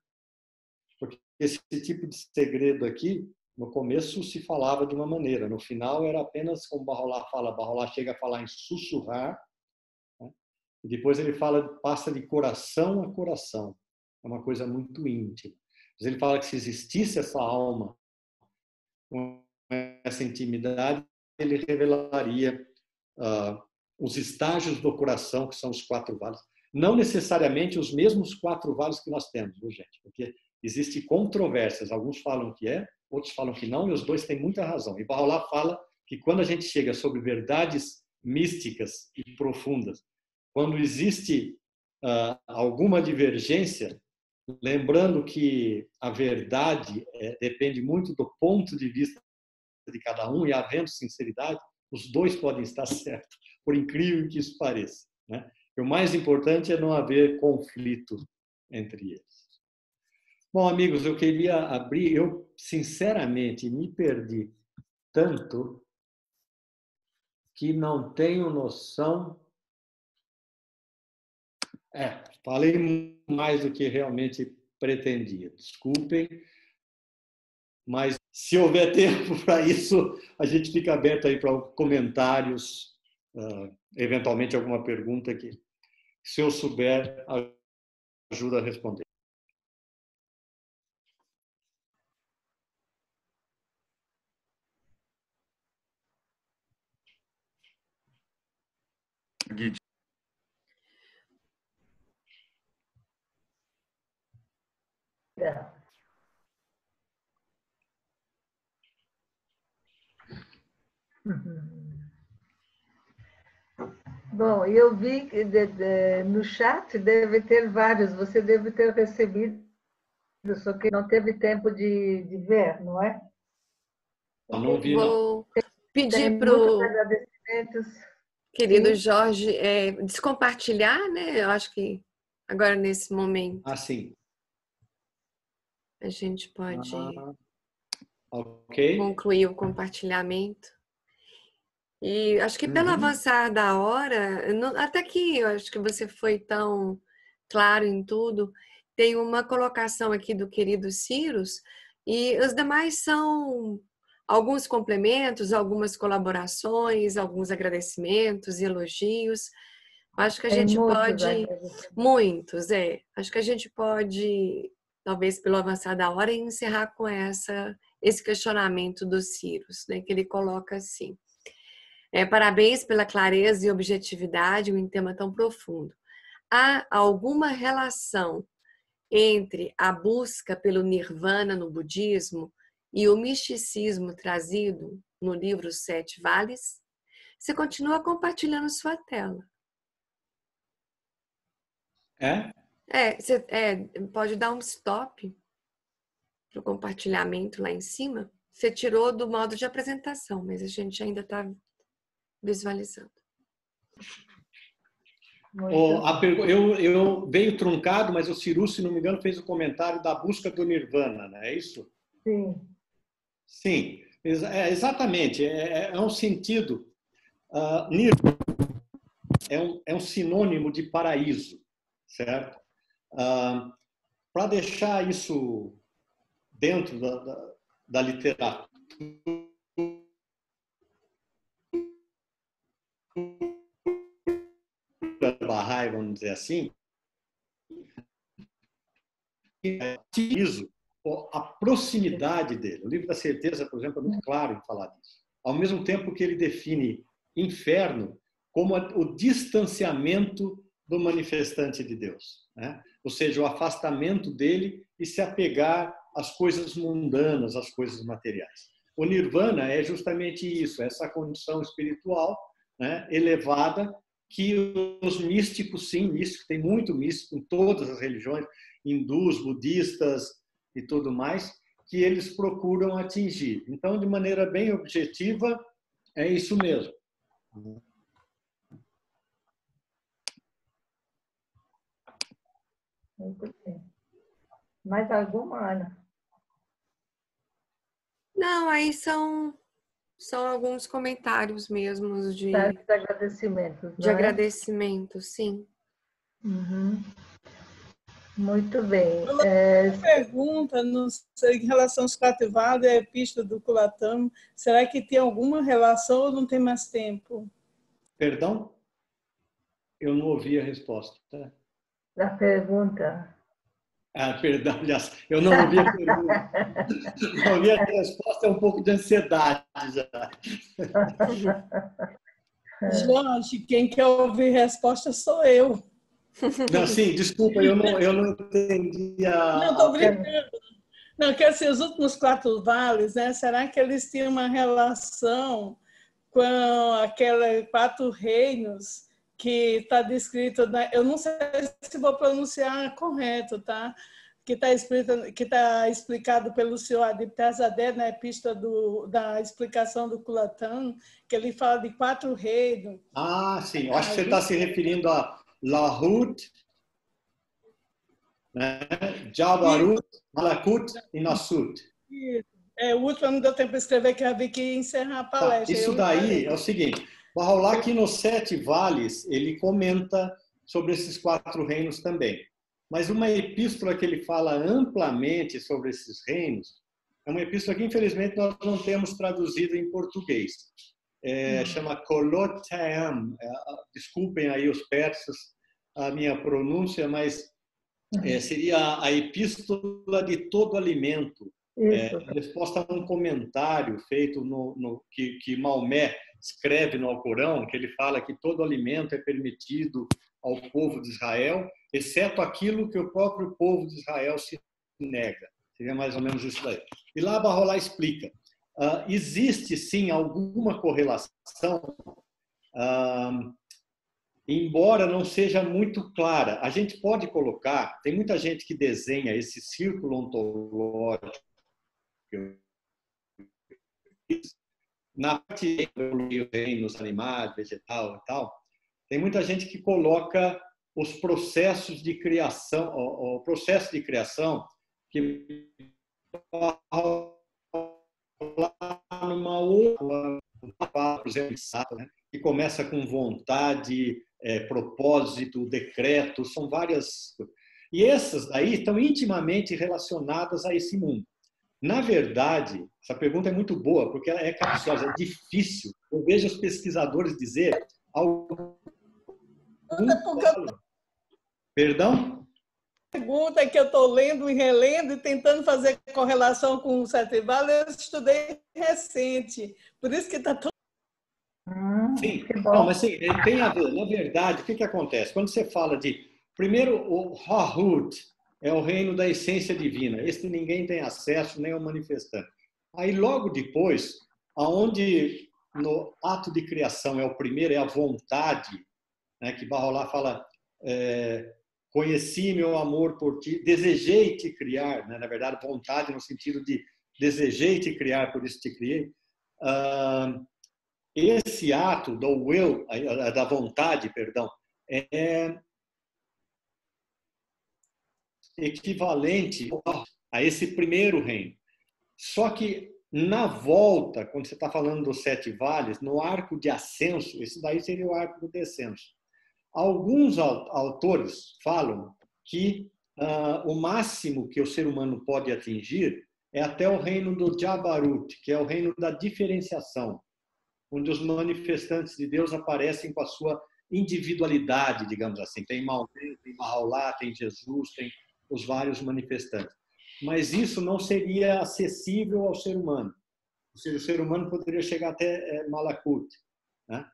porque esse tipo de segredo aqui, no começo se falava de uma maneira, no final era apenas como Bahá'u'lláh fala, Bahá'u'lláh chega a falar em sussurrar, né, e depois ele passa de coração a coração. É uma coisa muito íntima. Mas ele fala que se existisse essa alma com essa intimidade, ele revelaria os estágios do coração, que são os 4 vales. Não necessariamente os mesmos 4 vales que nós temos, viu, gente? Porque existem controvérsias. Alguns falam que é, outros falam que não, e os dois têm muita razão. E Bahá'u'lláh fala que quando a gente chega sobre verdades místicas e profundas, quando existe alguma divergência, lembrando que a verdade depende muito do ponto de vista de cada um, e havendo sinceridade, os dois podem estar certos, por incrível que isso pareça. Né? E o mais importante é não haver conflito entre eles. Bom, amigos, eu queria abrir, eu sinceramente me perdi tanto que não tenho noção. Falei mais do que realmente pretendia. Desculpem, mas se houver tempo para isso, a gente fica aberto aí para comentários, eventualmente alguma pergunta que, se eu souber, ajuda a responder. Bom, eu vi que no chat deve ter vários, você deve ter recebido, só que não teve tempo de ver, não é? Eu não vi, não. Vou Tem pedir para muitos o agradecimentos. querido Sim. Jorge descompartilhar, né? Eu acho que agora nesse momento Ah, sim. a gente pode Ok. concluir o compartilhamento. E acho que pelo avançar da hora, até que eu acho que você foi tão claro em tudo, tem uma colocação aqui do querido Cyrus, e os demais são alguns complementos, algumas colaborações, alguns agradecimentos e elogios. Acho que a Tem gente muitos pode, agradecimentos. muitos, acho que a gente pode, talvez pelo avançar da hora, encerrar com esse questionamento do Cyrus, né, que ele coloca assim. Parabéns pela clareza e objetividade em um tema tão profundo. Há alguma relação entre a busca pelo nirvana no budismo e o misticismo trazido no livro Sete Vales? Você continua compartilhando sua tela. Você pode dar um stop para o compartilhamento lá em cima. Você tirou do modo de apresentação, mas a gente ainda está visualizando. Eu veio truncado, mas o Ciru, se não me engano, fez o comentário da busca do Nirvana, não é isso? Sim. Sim, exatamente. É um sentido. Nirvana é um sinônimo de paraíso, certo? Para deixar isso dentro da literatura Bahá'í, vamos dizer assim, a proximidade dele. O livro da certeza, por exemplo, é muito claro em falar disso. Ao mesmo tempo que ele define inferno como o distanciamento do manifestante de Deus, né? Ou seja, o afastamento dele e se apegar às coisas mundanas, às coisas materiais. O nirvana é justamente isso, essa condição espiritual, né, elevada, que os místicos, sim, místico, tem muito místico em todas as religiões, hindus, budistas e tudo mais, que eles procuram atingir. Então, de maneira bem objetiva, é isso mesmo. Muito bem. Mais alguma, Ana? Não, aí são alguns comentários mesmos de agradecimentos, de não é? agradecimento, sim. Uhum. Muito bem. Uma pergunta, não sei, em relação aos 4 vales, a epístola do Culatamo, será que tem alguma relação ou não tem mais tempo? Perdão? Eu não ouvi a resposta. Da pergunta. Perdão, aliás, eu não ouvi a pergunta. Não ouvi a resposta, é um pouco de ansiedade já. Jorge, quem quer ouvir resposta sou eu. Não, sim, desculpa, eu não entendi a... Não, estou brincando. Não, que assim, os últimos 4 vales, né? Será que eles tinham uma relação com aqueles 4 reinos que está descrito, eu não sei se vou pronunciar correto, tá? Que está explicado pelo senhor Adiptazadeh na epístola da explicação do Culatão, que ele fala de 4 reinos. Sim, eu acho que você está se referindo a Lahut, né? Jabarut, Malakut e Nasut. O último não deu tempo de escrever, que eu vi que ia encerrar a palestra. Isso daí é o seguinte, Bahá'u'lláh aqui nos 7 vales, ele comenta sobre esses 4 reinos também. Mas uma epístola que ele fala amplamente sobre esses reinos, é uma epístola que infelizmente nós não temos traduzido em português. Chama Kolot Ta'am. Desculpem aí os persas a minha pronúncia, mas seria a epístola de todo alimento. Resposta a um comentário feito que Maomé escreve no Alcorão, que ele fala que todo alimento é permitido ao povo de Israel, exceto aquilo que o próprio povo de Israel se nega. Seria mais ou menos isso daí. E lá Bahá'u'lláh explica. existe sim alguma correlação, embora não seja muito clara. A gente pode colocar, tem muita gente que desenha esse círculo ontológico na parte de reinos animais, vegetal e tal. Tem muita gente que coloca os processos de criação, o processo de criação que numa outra, por exemplo, né? Que começa com vontade, propósito, decreto, são várias. E essas daí estão intimamente relacionadas a esse mundo. Na verdade, essa pergunta é muito boa, porque ela é capciosa, é difícil. Eu vejo os pesquisadores dizer Perdão? Pergunta que eu estou lendo e relendo e tentando fazer correlação com o Sete Vales, eu estudei recente, por isso que está tão... Sim, não, mas sim, tem a ver. Na verdade, o que acontece? Quando você fala de... Primeiro, o Hahut é o reino da essência divina. Esse ninguém tem acesso, nem o manifestante. Aí, logo depois, aonde no ato de criação é o primeiro, é a vontade, né, que Bahá'u'lláh fala... conheci meu amor por ti, desejei te criar, né? Na verdade, vontade no sentido de desejei te criar, por isso te criei. Esse ato do will, da vontade, perdão, é equivalente a esse primeiro reino. Só que na volta, quando você está falando dos 7 vales, no arco de ascenso, esse daí seria o arco do descenso. Alguns autores falam que o máximo que o ser humano pode atingir é até o reino do Jabarut, que é o reino da diferenciação, onde os manifestantes de Deus aparecem com a sua individualidade, digamos assim. Tem Maomé, tem Bahá'u'lláh, tem Jesus, tem os vários manifestantes. Mas isso não seria acessível ao ser humano. Ou seja, o ser humano poderia chegar até Malakut, né?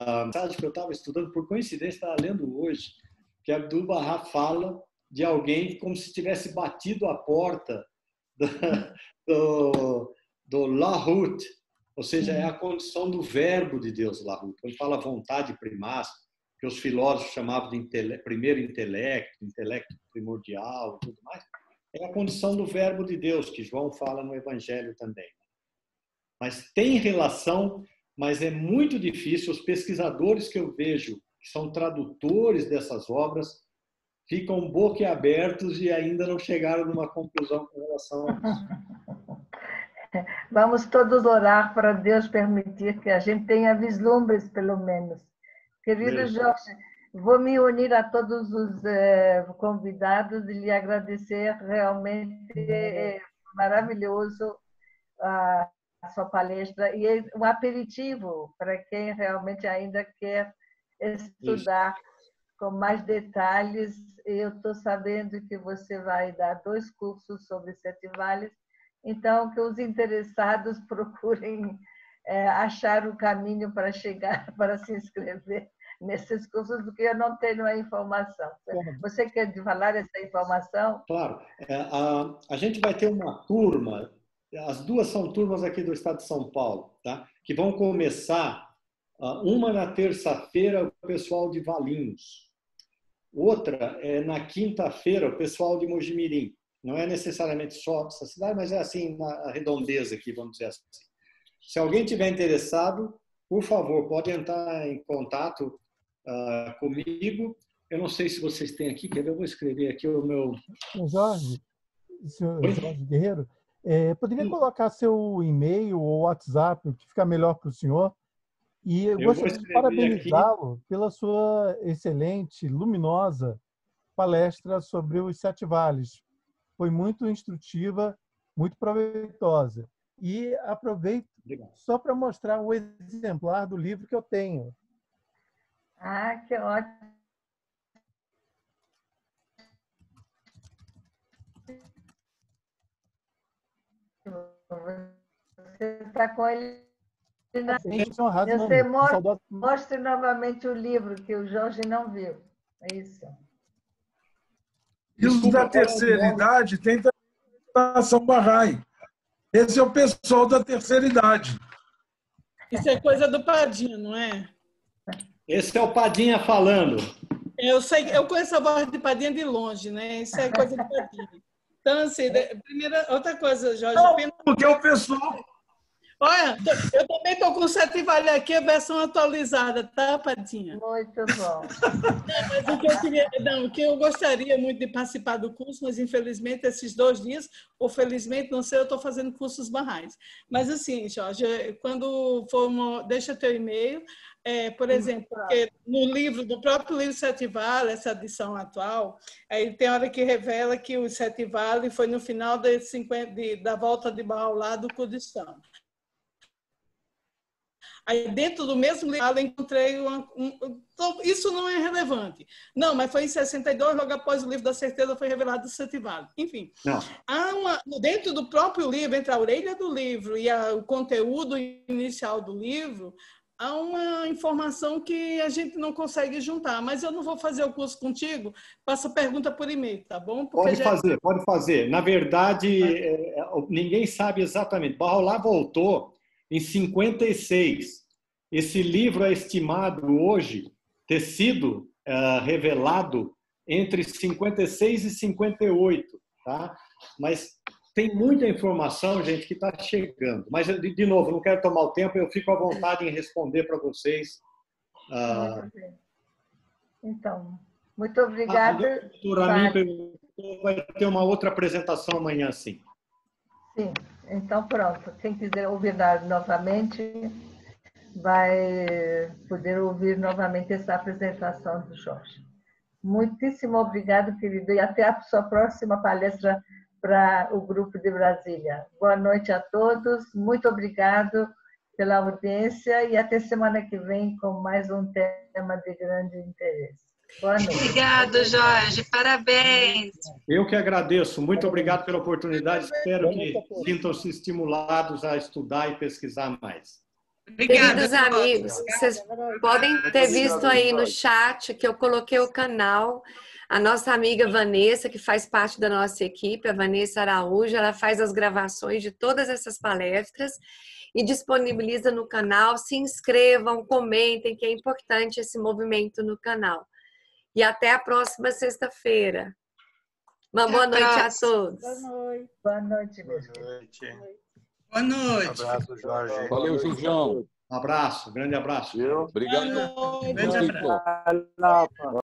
A mensagem que eu estava estudando, por coincidência, estava lendo hoje, que Abdu'l-Bahá fala de alguém como se tivesse batido a porta do Lahut, ou seja, é a condição do verbo de Deus, Lahut. Quando fala vontade primaz, que os filósofos chamavam de primeiro intelecto primordial e tudo mais, é a condição do verbo de Deus, que João fala no Evangelho também. Mas tem relação, mas é muito difícil. Os pesquisadores que eu vejo, que são tradutores dessas obras, ficam boquiabertos e ainda não chegaram numa conclusão com relação a isso. Vamos todos orar para Deus permitir que a gente tenha vislumbres, pelo menos. Querido Jorge, vou me unir a todos os convidados e lhe agradecer. Realmente maravilhoso a sua palestra. E é um aperitivo para quem realmente ainda quer estudar com mais detalhes. Eu estou sabendo que você vai dar 2 cursos sobre 7 vales. Então, que os interessados procurem achar o caminho para chegar, para se inscrever nesses cursos, porque eu não tenho a informação. Você quer falar essa informação? Claro. A gente vai ter uma turma, as 2 são turmas aqui do estado de São Paulo, tá? Que vão começar, uma na terça-feira, o pessoal de Valinhos. Outra é na quinta-feira, o pessoal de Mojimirim. Não é necessariamente só essa cidade, mas é assim, na redondeza aqui, vamos dizer assim. Se alguém tiver interessado, por favor, pode entrar em contato comigo. Eu não sei se vocês têm aqui, quer ver? Eu vou escrever aqui o meu... Jorge Guerreiro, poderia colocar seu e-mail ou WhatsApp, o que fica melhor para o senhor? E eu gostaria de parabenizá-lo pela sua excelente, luminosa palestra sobre os 7 vales. Foi muito instrutiva, muito proveitosa. E aproveito só para mostrar o exemplar do livro que eu tenho. Ah, que ótimo! Você está com ele na... Você mostre novamente o livro que o Jorge não viu. É isso. E os da terceira idade tem também orientação Bahá'í. Esse é o pessoal da terceira idade. Isso é coisa do Padinha, não é? Esse é o Padinha falando. Eu sei, eu conheço a voz de Padinha de longe, né? Isso é coisa do Padinha. Então, assim, outra coisa, Jorge. Não, porque o pessoal... Olha, eu também estou com o Setivalli aqui, a versão atualizada, tá, Padinha? Muito bom. Mas o que eu gostaria muito de participar do curso, mas infelizmente esses 2 dias, ou felizmente, não sei, eu estou fazendo cursos barrais. Mas assim, Jorge, quando for deixa teu e-mail, por exemplo, porque no próprio livro Setivalli, essa edição atual, aí tem hora que revela que o Setivalli foi no final da volta de Bahá'u'lláh do Kurdistão. Aí, dentro do mesmo livro, eu encontrei isso não é relevante. Não, mas foi em 62, logo após o livro da certeza, foi revelado o Setivalli. Enfim, dentro do próprio livro, entre a orelha do livro e o conteúdo inicial do livro, há uma informação que a gente não consegue juntar. Mas eu não vou fazer o curso contigo, faça pergunta por e-mail, tá bom? Porque pode fazer. Na verdade, ninguém sabe exatamente. Bahá'u'lláh voltou em 56. Esse livro é estimado hoje ter sido revelado entre 56 e 58, tá? Mas tem muita informação, gente, que está chegando. Mas, de novo, não quero tomar o tempo, eu fico à vontade em responder para vocês. Então, muito obrigada. A doutora Amin perguntou, vai ter uma outra apresentação amanhã, sim. Sim, então pronto. Quem quiser ouvir novamente, vai poder ouvir novamente essa apresentação do Jorge. Muitíssimo obrigado, querido, e até a sua próxima palestra para o grupo de Brasília. Boa noite a todos, muito obrigado pela audiência e até semana que vem com mais um tema de grande interesse. Boa noite. Obrigado, Jorge. Parabéns. Eu que agradeço. Muito obrigado pela oportunidade. Espero que sintam-se estimulados a estudar e pesquisar mais. Obrigada. Queridos amigos, vocês podem ter visto aí no chat que eu coloquei o canal. A nossa amiga Vanessa, que faz parte da nossa equipe, a Vanessa Araújo, ela faz as gravações de todas essas palestras e disponibiliza no canal. Se inscrevam, comentem, que é importante esse movimento no canal. E até a próxima sexta-feira. Uma boa noite a todos. Boa noite. Boa noite, Boa noite. Boa noite. Um abraço, Jorge. Valeu, João. Um abraço, grande abraço. Obrigado. Boa noite. Grande abraço.